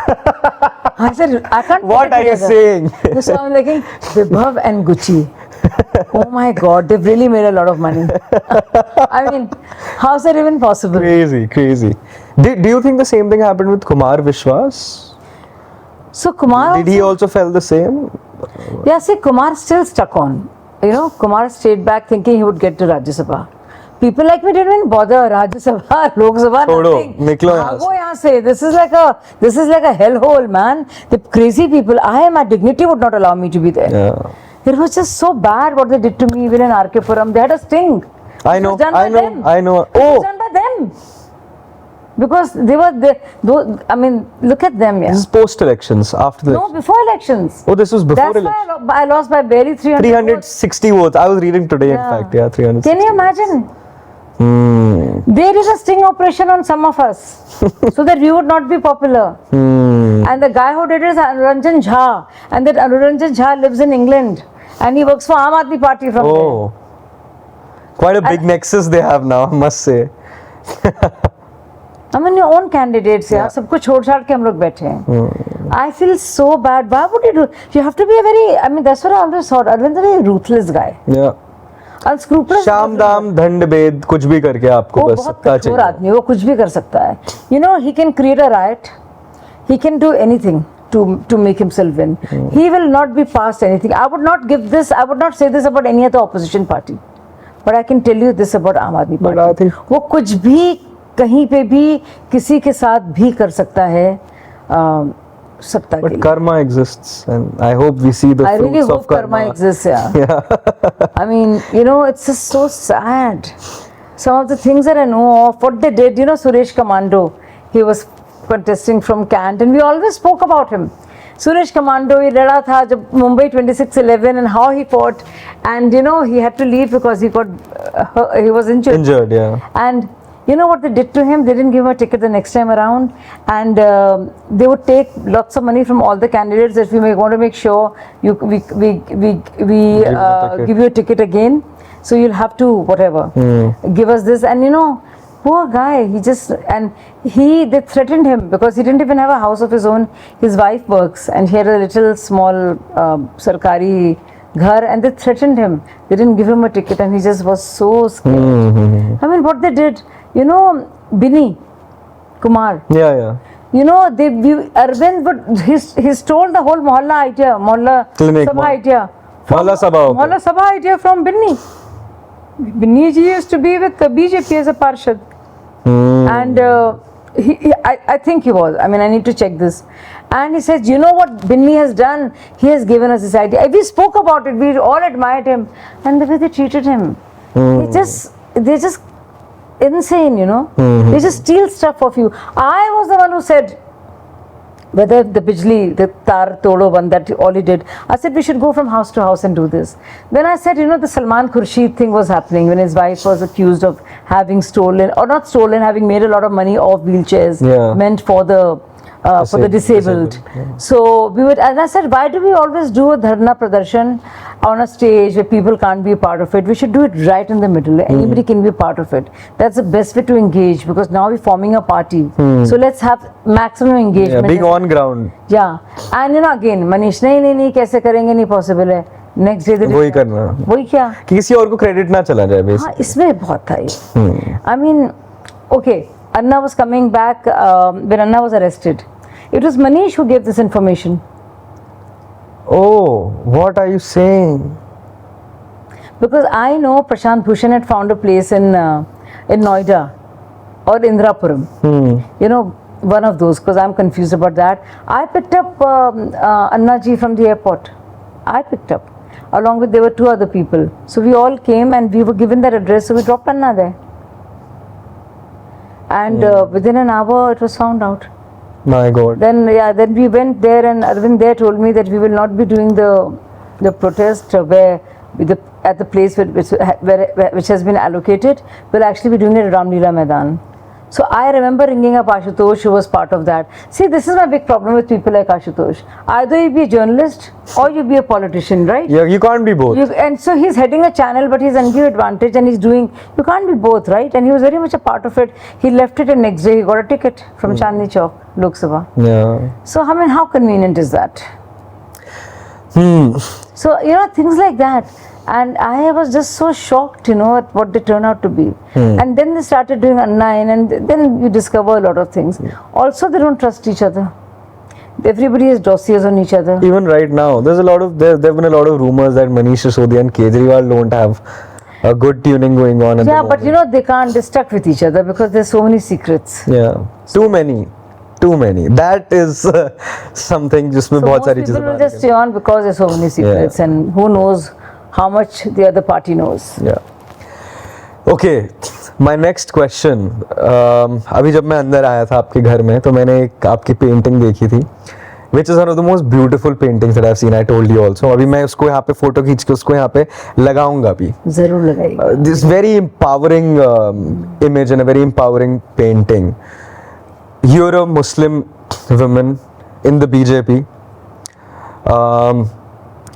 I said, I can't. What are you saying? So I'm like, Vibhav and Gucci. Oh my God, they've really made a lot of money. I mean, how's that even possible? Crazy. Do you think the same thing happened with Kumar Vishwas? So Kumar did he also felt the same? Yeah, see, Kumar still stuck on. Kumar stayed back thinking he would get to Rajya Sabha. People like me didn't even bother. Rajya Sabha, Lok Sabha, nothing. Go yahan se. This is like a hellhole, man. The crazy people. My dignity would not allow me to be there. Yeah. It was just so bad what they did to me even in RK Puram. They had a sting. I know. It was done by them. Because they were there. I mean, look at them. Yeah. This is post elections, after the. No, before elections. Oh, this was before elections. That's why I lost by barely 360 votes. I was reading today, in fact. Yeah, 360. Can you imagine? They did a sting operation on some of us so that we would not be popular. And the guy who did it is Anuranjan Jha. And that Anuranjan Jha lives in England. And he works for Aam Aadmi Party from there. Quite a big nexus they have now, I must say. I mean, your own candidates, yeah. सबको छोड़-छाड़ के हम लोग बैठे हैं. I feel so bad. Why would you do? You have to be a very. I mean, that's what I always thought. Arvind is a very ruthless guy. Yeah. Unscrupulous. शाम दाम दंड भेद कुछ भी करके आपको बस सत्ता चाहिए. वो बहुत आदमी, वो कुछ भी कर सकता है. He can create a riot. He can do anything to make himself win. He will not be past anything. I would not say this about any other opposition party. But I can tell you this about Aam Aadmi Party. वो कुछ भी कहीं पे भी किसी के साथ भी कर सकता है सत्ता के लिए. But karma exists, and I hope we see the fruits of karma. I really hope karma exists. Yeah. I mean, it's just so sad. Some of the things that I know of, what they did. Suresh Commando, he was contesting from Kant, and we always spoke about him. Suresh Commando, he लड़ा था जब Mumbai 26/11 and how he fought, and he had to leave because he was injured. Injured, yeah. And you know what they did to him? They didn't give him a ticket the next time around, and they would take lots of money from all the candidates that we want to make sure we give you a ticket again. So you'll have to give us this, and Poor guy. They threatened him because he didn't even have a house of his own. His wife works and he had a little small sarkari ghar, and they threatened him. They didn't give him a ticket and he just was so scared. I mean, what they did, you know, Binny Kumar. Yeah. Arvind, but he's told the whole mohalla idea, mohalla Clinic, sabha idea. Mohalla sabha. Okay. Mohalla sabha idea from Binny. Binny ji used to be with the BJP as a parshad. And I think he was. I mean, I need to check this. And he says, you know what Binny has done? He has given us this idea. We spoke about it. We all admired him. And the way they treated him. They're just insane, you know. They just steal stuff of you. I was the one who said, whether the the tar todo one, that all he did, I said we should go from house to house and do this. Then I said, you know, the Salman Khurshid thing was happening when his wife was accused of having stolen, or not stolen, having made a lot of money off wheelchairs meant for the disabled. So we would, and I said, why do we always do a dharna pradarshan on a stage where people can't be a part of it? We should do it right in the middle. Anybody can be a part of it. That's the best way to engage, because now we're forming a party. So let's have maximum engagement. Being on ground. Yeah. And you know, again, Manish, नहीं कैसे करेंगे, नहीं possible है. Next day वही करना. वही क्या? किसी और को credit ना चला जाए basically. हाँ, इसमें बहुत था ये. I mean, okay, Anna was coming back when Anna was arrested. It was Manish who gave this information. Oh, what are you saying? Because I know Prashant Bhushan had found a place in Noida or Indrapuram. You know, one of those, because I'm confused about that. I picked up Anna ji from the airport. I picked up. Along with, there were 2 other people. So we all came and we were given that address, so we dropped Anna there. And within an hour, it was found out. My God. Then we went there, and Arvind there told me that we will not be doing the protest at the place which has been allocated. We'll actually be doing it at Ramlila Maidan. So I remember ringing up Ashutosh, who was part of that. See, this is my big problem with people like Ashutosh. Either you be a journalist or you be a politician, right? Yeah, you can't be both. And so he's heading a channel, but he's undue advantage, and he's doing. You can't be both, right? And he was very much a part of it. He left it, and next day he got a ticket from Chandni Chowk, Lok Sabha. Yeah. So I mean, how convenient is that? So you know, things like that. And I was just so shocked, you know, at what they turn out to be. And then they started doing online, and then you discover a lot of things. Also, they don't trust each other. Everybody has dossiers on each other. Even right now, there's a lot of there have been a lot of rumors that Manish Sisodia and Kejriwal don't have a good tuning going on. Yeah, but you know, they can't. They're stuck with each other because there's so many secrets. Yeah, too many. That is something जिसमें बहुत सारी चीजें. People will just stay on because there's so many secrets, and who knows how much the other party knows. Yeah. Okay, my next question. अभी जब मैं अंदर आया था आपके घर में, तो मैंने एक आपकी पेंटिंग देखी थी, which is one of the most beautiful paintings that I've seen. I told you also. अभी मैं उसको यहाँ पे फोटो खींच के उसको यहाँ पे लगाऊंगा भी. जरूर लगाइए. This very empowering image and a very empowering painting. You're a Muslim woman in the BJP.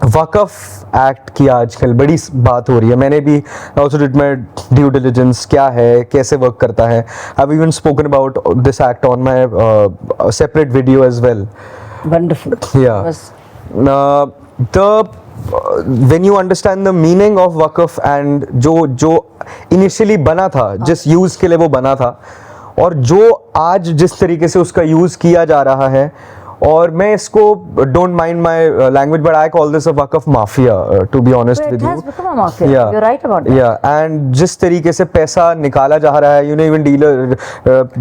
Waqf act की आजकल बड़ी बात हो रही है. मैंने भी also did my due diligence, क्या है, कैसे वर्क करता है. I've even spoken about this act on my separate video as well. Wonderful. Yeah. When you understand the meaning of वक़फ़ and जो initially बना था, जिस यूज़ के लिए वो बना था, और जो आज जिस तरीके से उसका यूज़ किया जा रहा है, और मैं इसको don't mind my language, but I call this a वक़फ़ mafia, to be honest with you. It has become a mafia. Yeah. You're right about that. Yeah, and जिस तरीके से पैसा निकाला जा रहा है, you know, even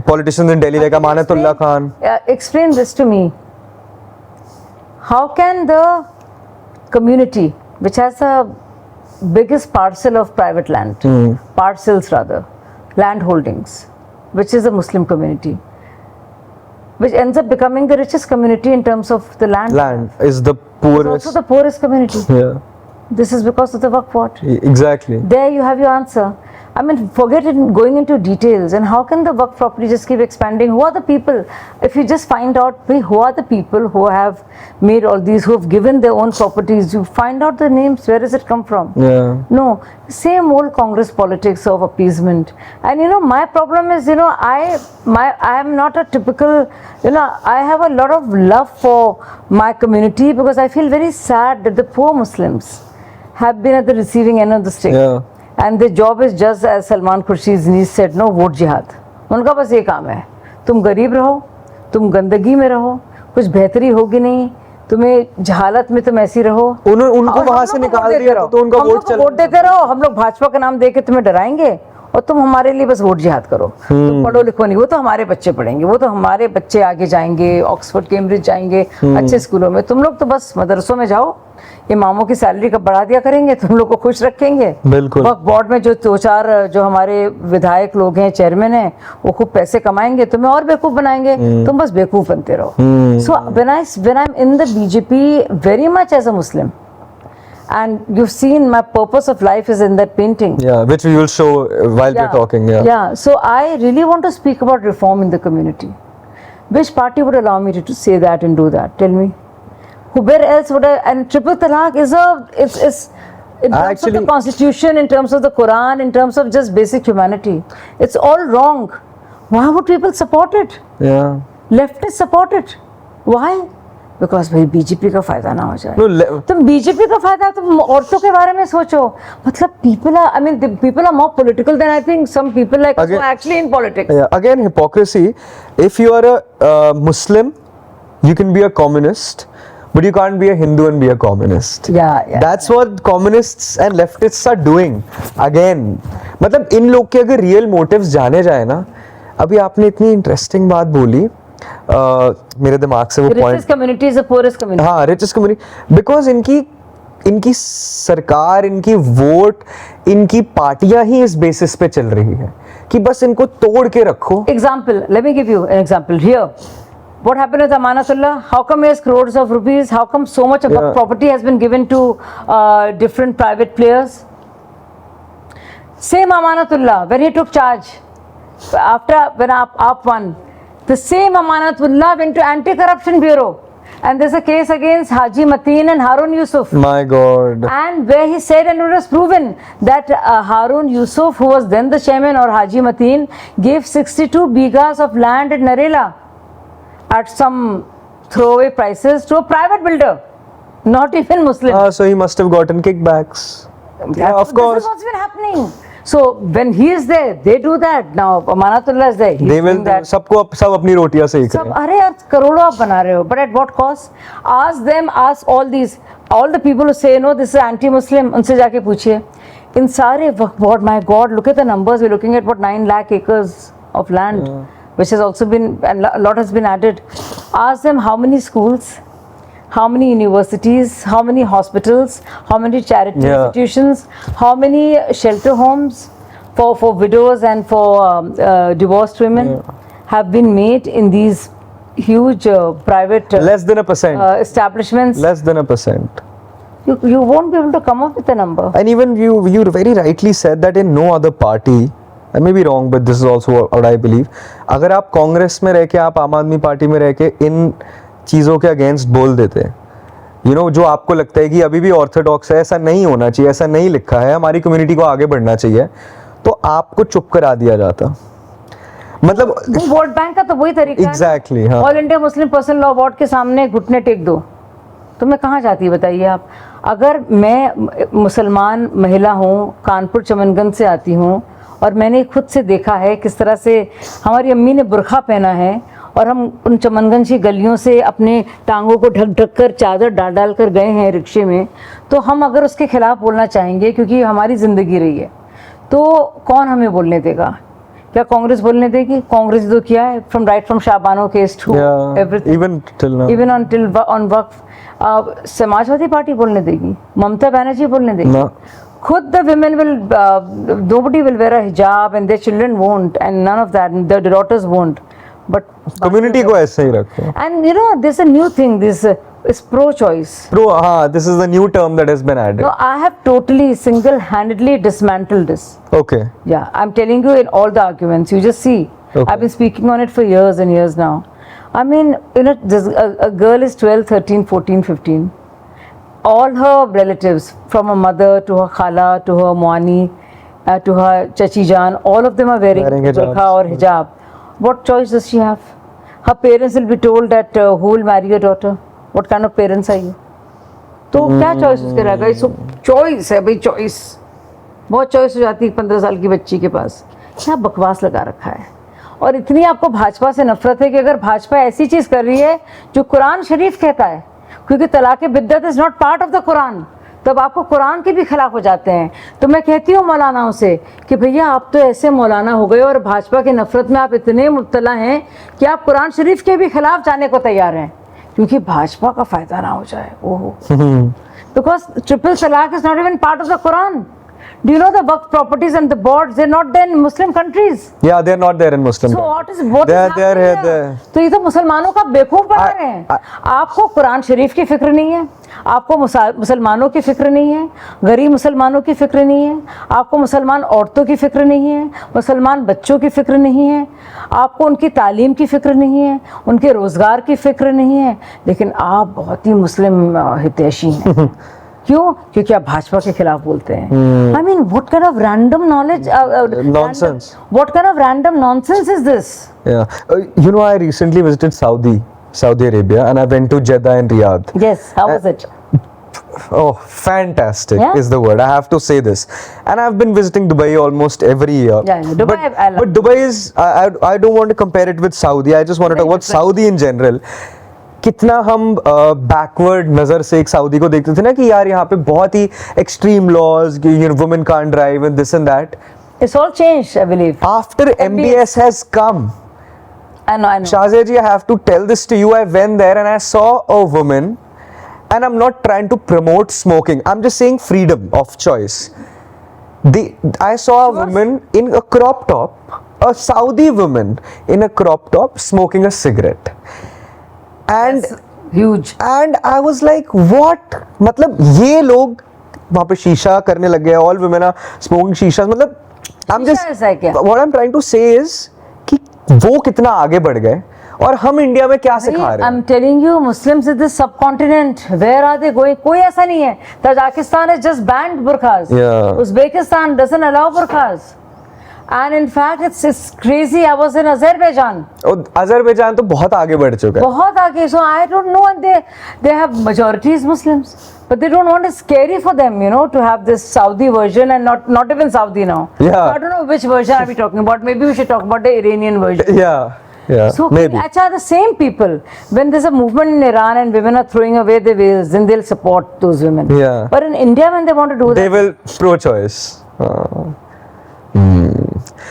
politicians in Delhi like Amanatullah Khan. Explain this to me. How can the community, which has the biggest parcel of private land, parcels rather, land holdings, which is the Muslim community, which ends up becoming the richest community in terms of the land. Land is the It's poorest. also the poorest community. Yeah, This is because of the Waqf board. exactly. There you have your answer. I mean, forget it going into details. And how can the Waqf property just keep expanding? Who are the people? If you just find out who are the people who have made all these, who have given their own properties, you find out the names. Where does it come from? Yeah. No, same old Congress politics of appeasement. And you know, my problem is, you know, I am not a typical, you know, I have a lot of love for my community because I feel very sad that the poor Muslims have been at the receiving end of the stick. Yeah. And their job is just as Salman Khurshid's niece said, no, vote jihad. उनका बस ये काम है, तुम गरीब रहो, तुम गंदगी में रहो, कुछ बेहतरी होगी नहीं, तुम्हें जहालत में तुम ऐसी रहो, उनको वहां से निकाल दिया तो उनका वोट देते रहो, हम लोग भाजपा का नाम देके तुम्हें डराएंगे और तुम हमारे लिए बस वोट जिहाद करो, तुम पढ़ो लिखो नहीं, वो तो हमारे बच्चे पढ़ेंगे, वो तो हमारे बच्चे आगे जाएंगे, ऑक्सफोर्ड कैम्ब्रिज जाएंगे अच्छे स्कूलों में, तुम लोग तो बस मदरसों में जाओ, इमामों की सैलरी का बढ़ा दिया करेंगे, तुम लोग को खुश रखेंगे। बिल्कुल। वक्फ बोर्ड में जो दो चार जो हमारे विधायक लोग हैं, चेयरमैन हैं, वो खूब पैसे कमाएंगे, तुम्हें और बेवकूफ बनाएंगे, तुम बस बेवकूफ बनते रहो। सो when I'm in the BJP very much as a Muslim, and you've seen my purpose of life is in that painting. Yeah, which we will show while we're talking. Yeah. So I really want to speak about reform in the community. Which party would allow me to say that and do that? Tell me. Where else would I? And triple talaq is in terms of the constitution, in terms of the Quran, in terms of just basic humanity. It's all wrong. Why would people support it? Yeah. Leftists support it. Why? Because भाई BJP का फायदा ना हो जाए। तुम BJP का फायदा, तुम औरतों के बारे में सोचो। मतलब people are, I mean, people are more political than I think some people like us who are actually in politics. Yeah, again hypocrisy. If you are a Muslim, you can be a communist, but you can't be a Hindu and be a communist. Yeah. That's what communists and leftists are doing. Again, मतलब इन लोग के अगर real motives जाने जाए ना, अभी आपने इतनी interesting बात बोली, मेरे दिमाग से वो point, richest community is the poorest community. हाँ, richest community, because इनकी सरकार, इनकी वोट, इनकी पार्टियां ही इस बेसिस पे चल रही है कि बस इनको तोड़ के रखो। Example, let me give you an example here. What happened with Amanatullah? How come he has crores of rupees? How come so much of property has been given to different private players? Same Amanatullah, when he took charge, when AAP won, the same Amanatullah went to Anti-Corruption Bureau, and there's a case against Haji Mateen and Harun Yusuf. My God. And where he said, and it was proven, that Harun Yusuf, who was then the chairman, or Haji Mateen, gave 62 bighas of land at Narela at some throwaway prices to a private builder, not even Muslim. So he must have gotten kickbacks. Yeah, of course. This is what's been happening. So when he is there, they do that. Now Amanatullah is there, he's they will doing that. सब अपनी रोटियां से ही करें। अरे यार करोड़ों आप बना रहे हो, but at what cost? Ask all the people who say no, this is anti-Muslim, उनसे जाके पूछिए। इन सारे वक्फ board, my God, look at the numbers. We're looking at what 9 lakh acres of land, which has also been, and a lot has been added. Ask them how many schools, how many universities, how many hospitals, how many charity institutions, how many shelter homes for widows and for divorced women have been made in these huge private less than 1% establishments. Less than 1%. You won't be able to come up with a number. And even you very rightly said that in no other party, I may be wrong, but this is also what I believe, अगर आप कांग्रेस में रह के, आप आम Aadmi party में रह के इन चीज़ों के अगेंस्ट बोल देते हैं, you know, जो आपको लगता है कि अभी भी ऑर्थोडॉक्स है, ऐसा नहीं होना चाहिए, ऐसा नहीं लिखा है, हमारी कम्युनिटी को आगे बढ़ना चाहिए, तो आपको चुप करा दिया जाता। मतलब वोट बैंक का तो वही तरीका है। Exactly, हाँ। All India Muslim personal law board के सामने घुटने टेक दो, तो मैं कहाँ जाती है बताइए आप। अगर मैं मुसलमान महिला हूँ, कानपुर चमनगंज से आती हूँ, और मैंने खुद से देखा है किस तरह से हमारी अम्मी ने बुर्खा पहना है, और हम उन चमनगंज की गलियों से अपने टांगों को ढक ढक कर, चादर डाल डाल कर गए हैं रिक्शे में, तो हम अगर उसके खिलाफ बोलना चाहेंगे क्योंकि हमारी ज़िंदगी रही है, तो कौन हमें बोलने देगा? क्या कांग्रेस बोलने देगी? कांग्रेस तो किया है, from Shahbano case to everything, even on Waqf. Samajwadi party बोलने देगी? ममता बनर्जी बोलने देगी? खुद the women will, nobody will wear a hijab and their children won't, and none of that, their daughters won't. But community को ऐसे ही रखो। And you know, there's a new thing, this is pro-choice. This is the new term that has been added. No, I have totally single-handedly dismantled this. Okay. Yeah, I'm telling you in all the arguments. You just see. Okay. I've been speaking on it for years and years now. I mean, you know, this, a girl is 12, 13, 14, 15. All her relatives, from her mother to her khala to her muani to her chachi jan, all of them are wearing hijabs. burqa or hijab. What choice does she have? Her parents will be told that who will marry your daughter? What kind of parents are you? तो क्या choice उसके रह गई? सो choice है भाई, choice बहुत choice हो जाती है 15 साल की बच्ची के पास. क्या बकवास लगा रखा है. और इतनी आपको भाजपा से नफरत है कि अगर भाजपा ऐसी चीज कर रही है जो कुरान शरीफ कहता है, क्योंकि talaq biddat is not part of the Quran, तब आपको कुरान के भी खिलाफ हो जाते हैं. तो मैं कहती हूँ मौलानाओं से कि भैया आप तो ऐसे मौलाना हो गए और भाजपा की नफरत में आप इतने मुब्तला हैं कि आप कुरान शरीफ के भी खिलाफ जाने को तैयार हैं, क्योंकि भाजपा का फायदा ना हो जाए. ओहो, बिकॉज ट्रिपल तलाक is not even part of the Quran. Do you know the waqf properties and the boards? They're not there in Muslim countries. Yeah, they're not there in Muslim. So what is what is They're happening there. here? तो ये तो मुसलमानों का बेवकूफ बना रहे हैं. आपको कुरान शरीफ की फिक्र नहीं है, आपको मुसलमानों की फिक्र नहीं है, गरीब मुसलमानों की फिक्र नहीं है, आपको मुसलमान औरतों की फिक्र नहीं है, मुसलमान बच्चों की फिक्र नहीं है, आपको उनकी तालीम की फिक्र नहीं है, उनके रोजगार की फिक्र नहीं है, लेकिन आप बहुत ही मुस्लिम हितैषी हैं. क्यों? क्योंकि आप भाजपा के खिलाफ बोलते हैं. I mean, what kind of random knowledge? Nonsense. What kind of random nonsense is this? Yeah. You know, I recently visited Saudi Arabia, and I went to Jeddah and Riyadh. Yes. How was it? Oh, fantastic Yeah? is the word. I have to say this. And I've been visiting Dubai almost every year. Yeah, Dubai, I love but Dubai is, I don't want to compare it with Saudi. I just want to talk about Saudi in general. कितना हम backward नजर से एक Saudi को देखते थे ना कि यार यहाँ पे बहुत ही extreme laws, women can't drive and this and that. It's all changed, I believe. After MBS has come, I know. Shazia ji, I have to tell this to you. I went there and I saw a woman, and I'm not trying to promote smoking. I'm just saying freedom of choice. I saw a woman in a crop top, a Saudi woman in a crop top smoking a cigarette. And huge. And I was like, what? मतलब ये लोग वहाँ पे शीशा करने लग गए. All women are smoking शीशा. मतलब I'm just what I'm trying to say is कि वो कितना आगे बढ़ गए और हम इंडिया में क्या सिखा रहे हैं. I'm telling you, Muslims in this subcontinent, where are they going? कोई ऐसा नहीं है. Tajikistan has just banned burqas. Yeah. Uzbekistan doesn't allow burqas. And in fact, it's crazy. I was in Azerbaijan. Azerbaijan तो बहुत आगे बढ़ चुका है. बहुत आगे. So I don't know, and they have majorities Muslims, but they don't want it. Scary for them, you know, to have this Saudi version and not even Saudi now. Yeah. So I don't know which version are we talking about. Maybe we should talk about the Iranian version. Yeah. So Maybe. Acha, the same people, when there's a movement in Iran and women are throwing away their veils, then they'll support those women. Yeah. But in India, when they want to do They that, will pro-choice.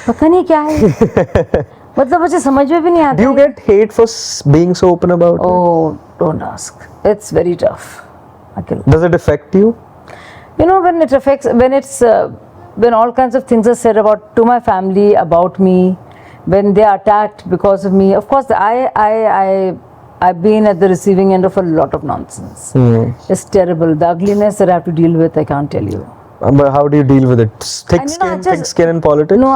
पता नहीं क्या है. मतलब मुझे समझ में भी नहीं आता. Do you get hate for being so open about it? Oh, don't ask. It's very tough. Akhil. Does it affect you? You know, when it affects, when all kinds of things are said to my family, about me, when they are attacked because of me, of course, I've been at the receiving end of a lot of nonsense. It's terrible. The ugliness that I have to deal with, I can't tell you. But how do you deal with it? Thick And, you know, skin, thick skin in politics? No,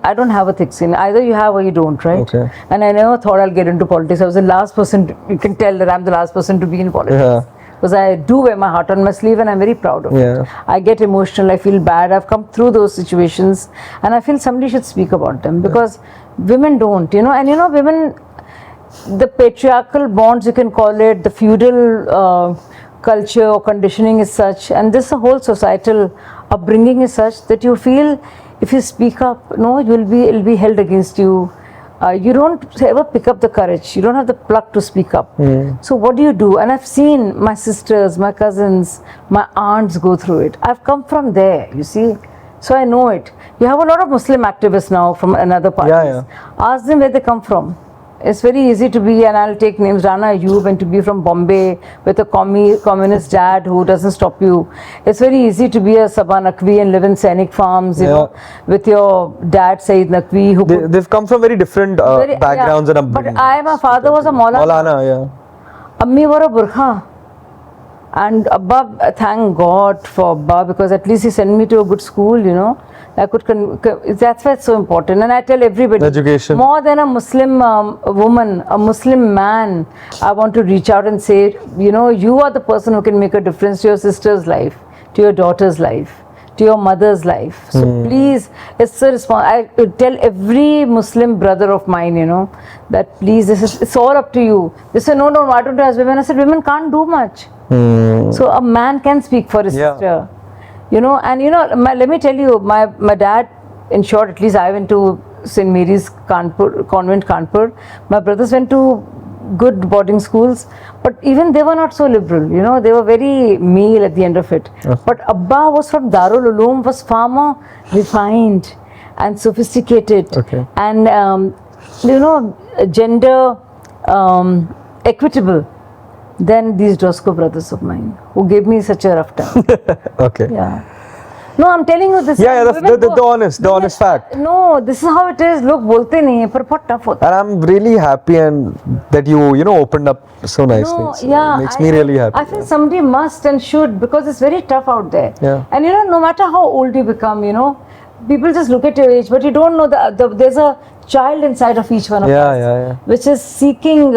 I don't have a thick skin. Either you have or you don't, right? Okay. And I never thought I'll get into politics. I was the last person. You can tell that I'm the last person to be in politics. Yeah. Because I do wear my heart on my sleeve and I'm very proud of Yeah. it. I get emotional, I feel bad. I've come through those situations and I feel somebody should speak about them because women don't, you know. And you know, women, the patriarchal bonds, you can call it, the feudal culture or conditioning is such, and this whole societal upbringing is such that you feel if you speak up, no, it'll be held against you. You don't ever pick up the courage. You don't have the pluck to speak up. So what do you do? And I've seen my sisters, my cousins, my aunts go through it. I've come from there, you see. So I know it. You have a lot of Muslim activists now from another parties. Yeah. Ask them where they come from. It's very easy to be, and I'll take names, Rana Ayyub, and to be from Bombay with a communist dad who doesn't stop you. It's very easy to be a Sabah Naqvi and live in Sainik Farms, you know, with your dad Saeed Naqvi. Who they've come from very different backgrounds and But upbringing. my father was a Maulana. Yeah. Ammi wore a burqa. And Abba, thank God for Abba, because at least he sent me to a good school, you know. That's why it's so important. And I tell everybody, Education. more than a Muslim woman, a Muslim man, I want to reach out and say, you know, you are the person who can make a difference to your sister's life, to your daughter's life, to your mother's life. So please, it's a I tell every Muslim brother of mine, you know, that please, it's all up to you. They say, no, why don't you ask women? I said, women can't do much. So a man can speak for his sister, you know. And you know, let me tell you, my dad, in short, at least I went to St. Mary's Convent Kanpur. My brothers went to good boarding schools, but even they were not so liberal, you know. They were very male at the end of it. But Abba was from Darul Uloom, was far more refined and sophisticated, and you know, gender equitable than these Roscoe brothers of mine, who gave me such a rough time. Yeah. No, I'm telling you this. Yeah, the honest fact. No, this is how it is. Look, bolte nahi hai, par बहुत tough hota. And I'm really happy and that you know, opened up so nicely. No, So yeah, it makes me really happy. I feel somebody must and should, because it's very tough out there. Yeah. And you know, no matter how old you become, you know, people just look at your age, but you don't know there's a child inside of each one of us, which is seeking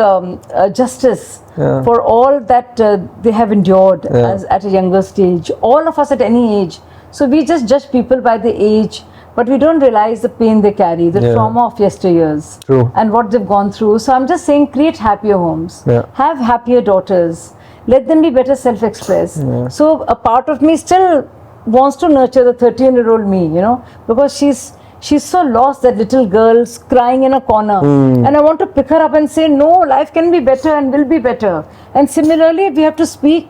justice for all that they have endured as at a younger stage. All of us at any age. So we just judge people by the age, but we don't realize the pain they carry, the trauma of yesteryears, and what they've gone through. So I'm just saying, create happier homes, have happier daughters, let them be better self-expressed. So a part of me still wants to nurture the 13-year-old me, you know, because she's so lost, that little girl crying in a corner, and I want to pick her up and say, no, life can be better and will be better. And similarly, we have to speak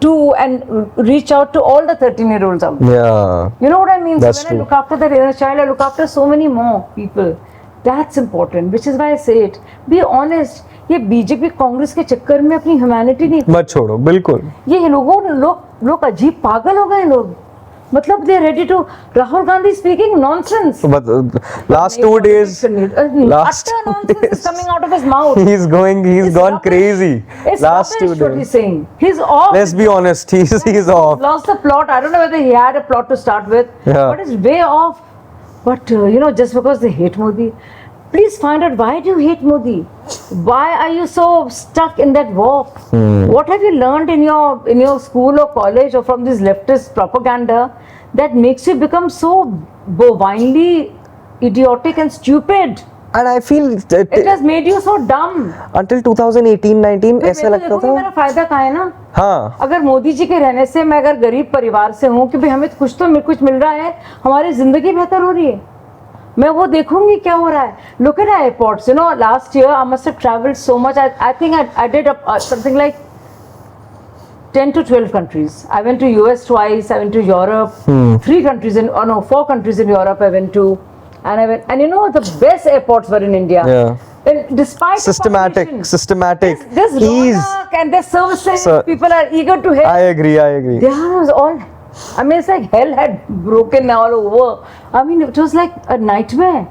to and reach out to all the 13-year-olds out there. Yeah. You know what I mean? That's so when true. I look after that inner child, I look after so many more people. That's important, which is why I say it. Be honest. ये BJP Congress के चक्कर में अपनी humanity नहीं मत छोड़ो, बिल्कुल. ये लोग अजीब पागल हो गए लोग. मतलब they are ready to Rahul Gandhi speaking nonsense. But last 2 days, utter nonsense is coming out of his mouth. He's gone crazy. It's last 2 rubbish what he's days. saying. He's off. Let's be honest, he's off. Lost the plot. I don't know whether he had a plot to start with, but it's way off. But you know, just because they hate Modi, please find out, why do you hate Modi? Why are you so stuck in that walk? What have you learned in your school or college or from this leftist propaganda that makes you become so bovinely idiotic and stupid? And I feel that It has made you so dumb. until 2018-19 ऐसा लगता देखो कि था. मेरा फायदा कहाँ है ना? हाँ. अगर मोदी जी के रहने से मैं अगर गरीब परिवार से हूँ कि भाई हमें कुछ मिल रहा है, हमारी जिंदगी बेहतर हो रही है, मैं वो देखूंगी क्या हो रहा है. Look at airports. You know, last year I must have traveled so much. I think I did something like 10 to 12 countries. I went to US twice. I went to Europe. 4 countries in Europe I went to, and you know, the best airports were in India. Yeah. And despite Systematic. there's Ease. ronak and there's services. Sir, People are eager to help. I agree. There was all. I mean, it's like hell had broken all over. I mean, it was like a nightmare.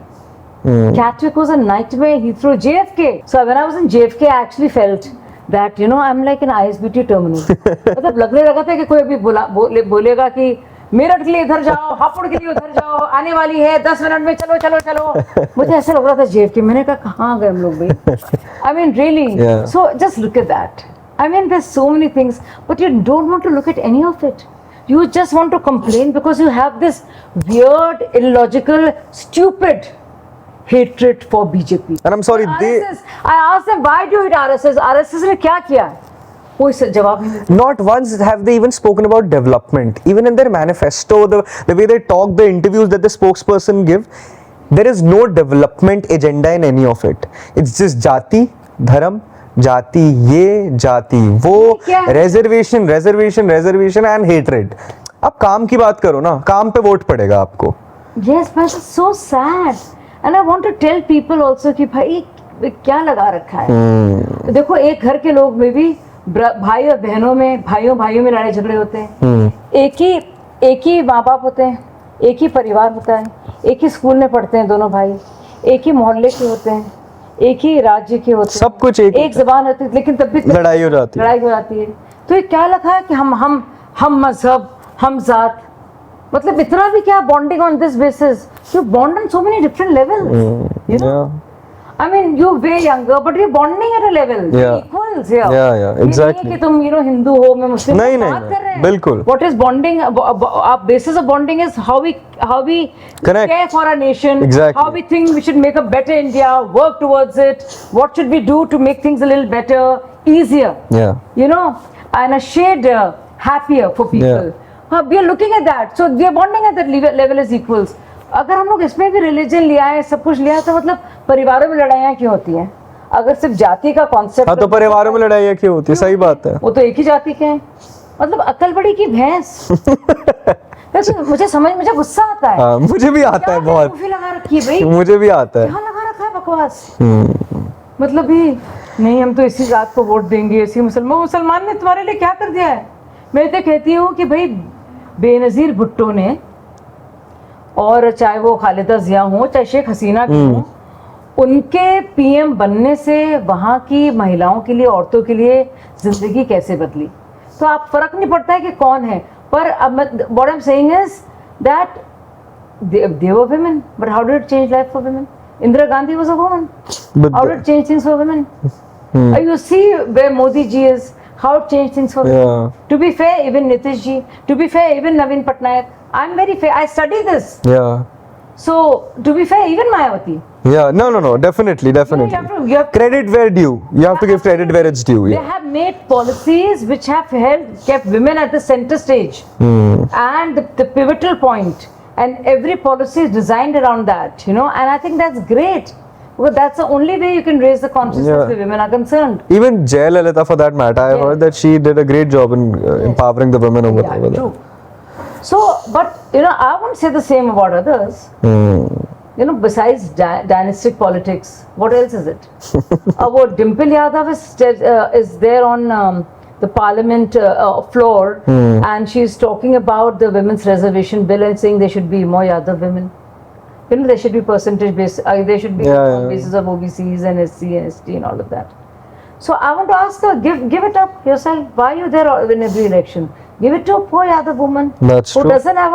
Gatwick was a nightmare. Heathrow, JFK. So when I was in JFK, I actually felt that, you know, I'm like an ISBT terminal. मतलब लगने लगा था कि कोई अभी बोलेगा कि मेरठ के लिए इधर जाओ, हापुड़ के लिए उधर जाओ, आने वाली है 10 मिनट में, चलो. मुझे ऐसा लग रहा था JFK. मैंने कहा कहाँ गए हम लोग भाई? I mean, really. Yeah. So just look at that. I mean, there's so many things, but you don't want to look at any of it. You just want to complain because you have this weird, illogical, stupid hatred for BJP. And I'm sorry, I asked them, why do you hate RSS? RSS ने क्या किया है? कोई जवाब नहीं. Not once have they even spoken about development. Even in their manifesto, the way they talk, the interviews that the spokesperson give, there is no development agenda in any of it. It's just jati, dharam, जाति ये जाति वो, reservation and hatred. आप काम की बात करो ना, काम पे वोट पड़ेगा आपको. Yes, but it's so sad. And I want to tell people also कि भाई क्या लगा रखा है. देखो, एक घर के लोग में भी भाई और बहनों में, भाइयों में लड़ाई झगड़े होते हैं. एक ही माँ बाप होते हैं, एक ही परिवार होता है, एक ही स्कूल में पढ़ते हैं दोनों भाई, एक ही मोहल्ले के होते हैं, एक ही राज्य के होते सब हैं, कुछ एक एक जबान होती है, लेकिन तब भी लड़ाई हो जाती है। लड़ाई हो जाती है। तो ये क्या लिखा है कि हम मजहब, हम जात, मतलब इतना भी क्या bonding on this basis, you bond on so many different levels, you know. I mean, you're way younger, but you're bonding at a level. Yeah. Equals here. Yeah, yeah, ये नहीं है exactly. कि तुम हिंदू हो, मैं मुस्लिम हूँ, नहीं, बात नहीं, कर रहे हैं। बिल्कुल। What is bonding? Our basis of bonding is how we Correct. care for our nation. Exactly. How we think we should make a better India, work towards it. What should we do to make things a little better, easier? Yeah. You know, and a shade happier for people. We are looking at that. So we are bonding at that level as equals. अगर हम लोग इसमें भी religion लिया है, सब कुछ लिया है, तो मतलब परिवारों में लड़ाइयाँ क्यों होती हैं? अगर सिर्फ जाति का कॉन्सेप्ट, हाँ, तो परिवारों में लड़ाइयाँ क्यों होती है? सही बात है। वो तो एक ही जाति के हैं, मतलब अक्ल बड़ी की भैंस। मुझे गुस्सा आता है। हाँ, मुझे भी आता है बहुत। मूवी लगा रखी है भाई, मुझे भी आता है। क्या लगा रखा है बकवास। मतलब भी नहीं, हम तो इसी जात को वोट देंगे, इसी मुसलमान ने तुम्हारे लिए क्या कर दिया है? मैं तो कहती हूँ कि भाई बेनजीर भुट्टो ने, और चाहे वो खालिदा जिया हो, चाहे शेख हसीना की हो, उनके पीएम बनने से वहाँ की महिलाओं के लिए, औरतों के लिए जिंदगी कैसे बदली। तो आप फर्क नहीं पड़ता है कि कौन है, पर अब what I am saying is that they were women, but how did it change life for women? Indira Gandhi was a woman. How did it change things for women? You see where Modi ji is, how it changed things for women. To be fair, even Nitish ji, to be fair, even Naveen Patnaik, I'm very fair. I study this. Yeah. So to be fair, even Mayawati. Yeah. No. Definitely. You have Credit where due. You have to give credit where it's due. They Yeah. have made policies which have kept women at the center stage and the pivotal point, and every policy is designed around that, you know. And I think that's great, because that's the only way you can raise the consciousness where women are concerned. Even Jayalalitha, for that matter, I heard that she did a great job in empowering the women over there. True. So, but I won't say the same about others. Besides dynastic politics, what else is it? What Dimple Yadav is there on the parliament floor, and she's talking about the women's reservation bill and saying there should be more Yadav women. There should be percentage based, there should be on basis of OBCs and SC and ST and all of that. So I want to ask her, give it up yourself. Why are you there in every election? Give it to a poor Yadav woman who doesn't have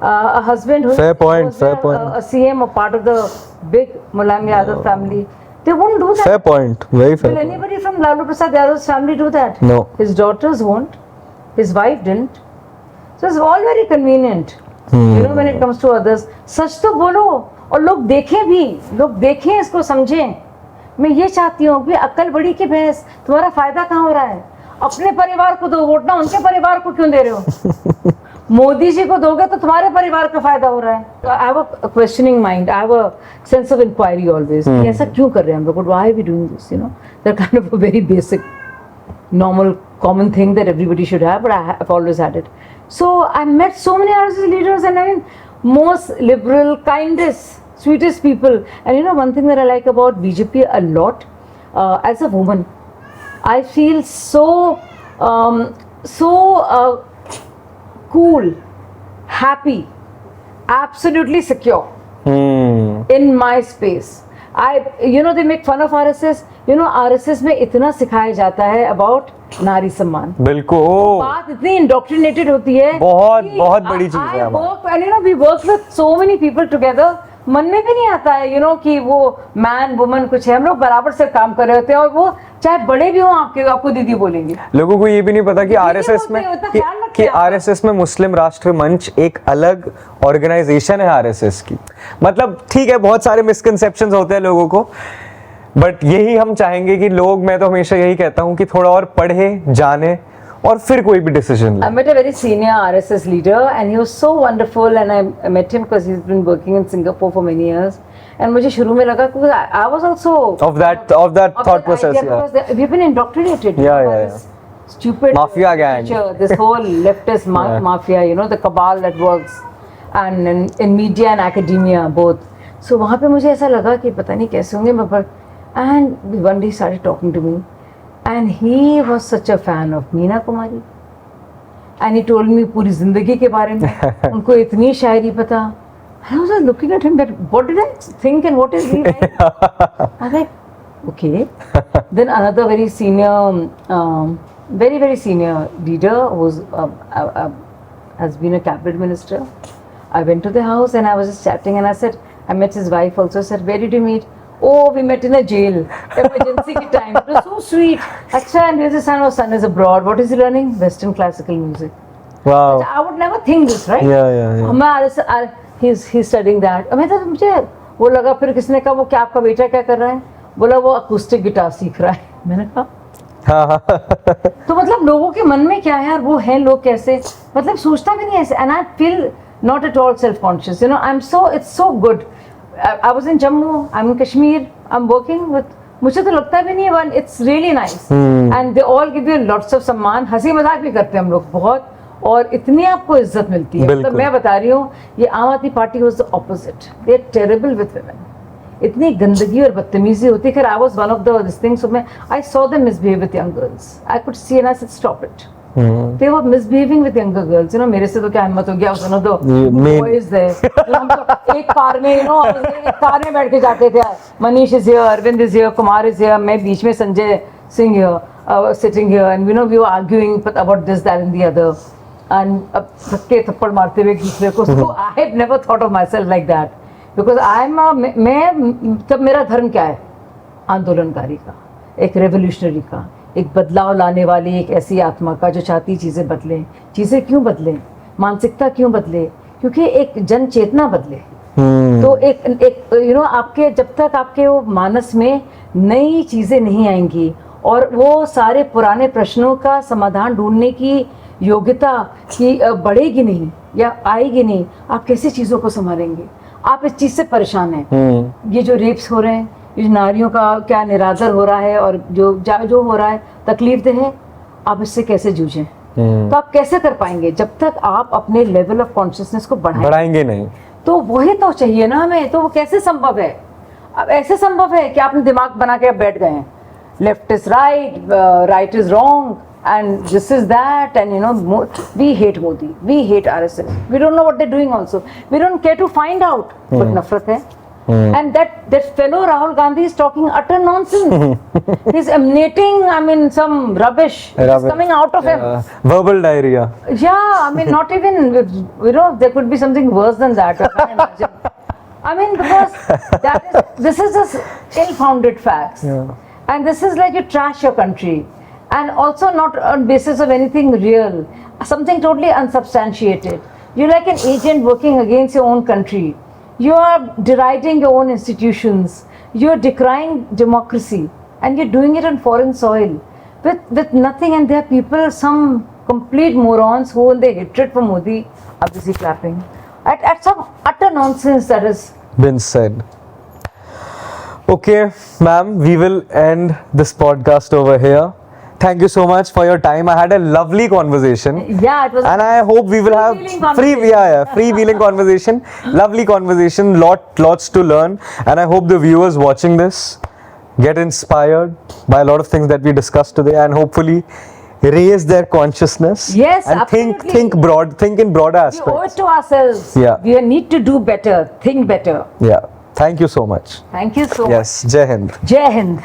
a husband who fair point. A CM or part of the big Mulayam Yadav family. They won't do that. Fair point. Very fair. Will anybody from Lalu Prasad Yadav's family do that? No. His daughters won't. His wife didn't. So it's all very convenient. When it comes to others. सच तो बोलो और लोग देखें भी, लोग देखें, इसको समझें। मैं ये चाहती हूँ कि अक्ल बड़ी की भैंस, तुम्हारा फायदा कहाँ हो रहा है? अपने परिवार को दो वोट ना, उनके परिवार को क्यों दे रहे हो? मोदी जी को दोगे तो तुम्हारे परिवार का फायदा हो रहा है। I have a questioning mind. I have a sense of inquiry always. ऐसा क्यों कर रहे हैं हम लोग? Why are we doing this? They're kind of a very basic, normal, common thing that everybody should have, but I've always had it. So I met so many RSS leaders, and I mean, most liberal, kindest, sweetest people. And one thing that I like about BJP a lot, as a woman, I feel so cool, happy, absolutely secure in my space. They make fun of RSS. RSS में इतना सिखाया जाता है about नारी सम्मान। बिल्कुल। बात इतनी indoctrinated होती है। बहुत बड़ी चीज़ है। We work with so many people together. मन में भी नहीं आता है कि वो मैन वुमन कुछ है, हम लोग बराबर से काम कर रहे होते हैं, और वो चाहे बड़े भी हों आपको दीदी बोलेंगे। लोगों को ये भी नहीं पता कि आरएसएस में मुस्लिम राष्ट्र मंच एक अलग ऑर्गेनाइजेशन है आरएसएस की। मतलब ठीक है, बहुत सारे मिसकंसेप्शंस होते हैं लोगों को, बट यही हम चाहेंगे कि लोग, मैं तो हमेशा यही कहता हूँ कि थोड़ा और पढ़े जाने और फिर कोई भी डिसीजन ले। I met a very senior RSS leader and he was so wonderful, and I met him because he's been working in Singapore for many years, and मुझे शुरू में लगा क्योंकि I was also of that thought process, because we've been indoctrinated by this stupid mafia gang, this whole leftist mafia, the cabal that works, and in media and academia both. So वहाँ पे मुझे ऐसा लगा कि पता नहीं कैसे होंगे मैं, and one day he started talking to me. And he was such a fan of Meena Kumari, and he told me पूरी जिंदगी के बारे में, उनको इतनी शायरी पता. And I was looking at him that what did I think and what is he like? I was like, Okay. Then another very senior, very senior leader who's has been a cabinet minister. I went to the house and I was just chatting and I said, I met his wife also. I said, where did you meet? Oh, we met in a jail, emergency ki time. It was so sweet. Acha, and where's his son? Oh, son is abroad. What is he learning? Western classical music. Wow. I would never think this, right? Yeah. मैं he's studying that. मैं तो मुझे वो लगा, फिर किसने कहा वो क्या आपका बेटा क्या कर रहा है? बोला वो अकूस्टिक गिटार सीख रहा है. मैंने कहा तो मतलब लोगों के मन में क्या है यार, वो हैं लोग कैसे, मतलब सोचता भी नहीं ऐसे. And I feel not at all self conscious, you know. I am so, it's so good. I was in Jammu, I am in Kashmir, I am working with, मुझे तो लगता भी नहीं है one. It's really nice and they all give you lots of सम्मान. हंसी मजाक भी करते हैं हम लोग बहुत, और इतनी आपको इज्जत मिलती है. मतलब मैं बता रही हूँ, ये Aam Aadmi party was the opposite. They are terrible with women. इतनी गंदगी और बदतमीजी होती है. खैर I was one of the this things, so मैं I saw them misbehave with young girls. I could see and I said stop it. They were misbehaving with younger girls, you know. मेरे से तो क्या हिम्मत हो गया, उस दिनों तो boys थे. हम तो एक कार में, you know, एक कार में बैठ के जाते थे. Manish is here, Arvind is here, Kumar is here, मैं बीच में Sanjay Singh here, sitting here, and you know we were arguing about this, that, and the other, and धक्के थप्पड़ मारते हुए एक दूसरे को. So I had never thought of myself like that, because मैं तब मेरा धर्म क्या है? आंदोलनकारी का, एक रेवोल्यूशनरी का, एक बदलाव लाने वाली एक ऐसी आत्मा का जो चाहती चीज़ें बदलें. चीज़ें क्यों बदलें? मानसिकता क्यों बदले? क्योंकि एक जन चेतना बदले. तो एक यू नो, आपके जब तक आपके वो मानस में नई चीज़ें नहीं आएंगी और वो सारे पुराने प्रश्नों का समाधान ढूंढने की योग्यता की बढ़ेगी नहीं या आएगी नहीं, आप कैसे चीज़ों को संभालेंगे? आप इस चीज़ से परेशान हैं. ये जो रेप्स हो रहे हैं, ये नारियों का क्या निरादर हो रहा है और जो हो रहा है तकलीफदेह है, आप इससे कैसे जूझें? तो आप कैसे कर पाएंगे जब तक आप अपने लेवल ऑफ कॉन्शियसनेस को बढ़ाएंगे नहीं? तो वही तो चाहिए ना हमें. तो वो कैसे संभव है? अब ऐसे संभव है कि आपने दिमाग बना के अब बैठ गए हैं, left is right, right is wrong, and this is that, and you know, we hate Modi, we hate RSS, we don't know what they're doing also, we don't care to find out, but nafrat hai. And that fellow Rahul Gandhi is talking utter nonsense. He's emanating, I mean, some rubbish is coming out of him. Verbal diarrhea. Yeah, I mean, not even, you know, there could be something worse than that. I can't imagine. I mean, because this is just ill-founded facts. And this is like you trash your country. And also not on basis of anything real, something totally unsubstantiated. You're like an agent working against your own country. You are deriding your own institutions. You're decrying democracy, and you're doing it on foreign soil with nothing. And there are people, some complete morons, who when they hatred for Modi are busy clapping at some utter nonsense that has been said. Okay, ma'am, we will end this podcast over here. Thank you so much for your time. I had a lovely conversation. Yeah, it was. And I hope we will have freewheeling conversation. Lovely conversation. Lots to learn. And I hope the viewers watching this get inspired by a lot of things that we discussed today, and hopefully raise their consciousness. Yes, and absolutely. think in broader aspects. We owe it to ourselves. Yeah. We need to do better. Think better. Yeah. Thank you so much. Thank you so much. Yes. Jai Hind. Jai Hind.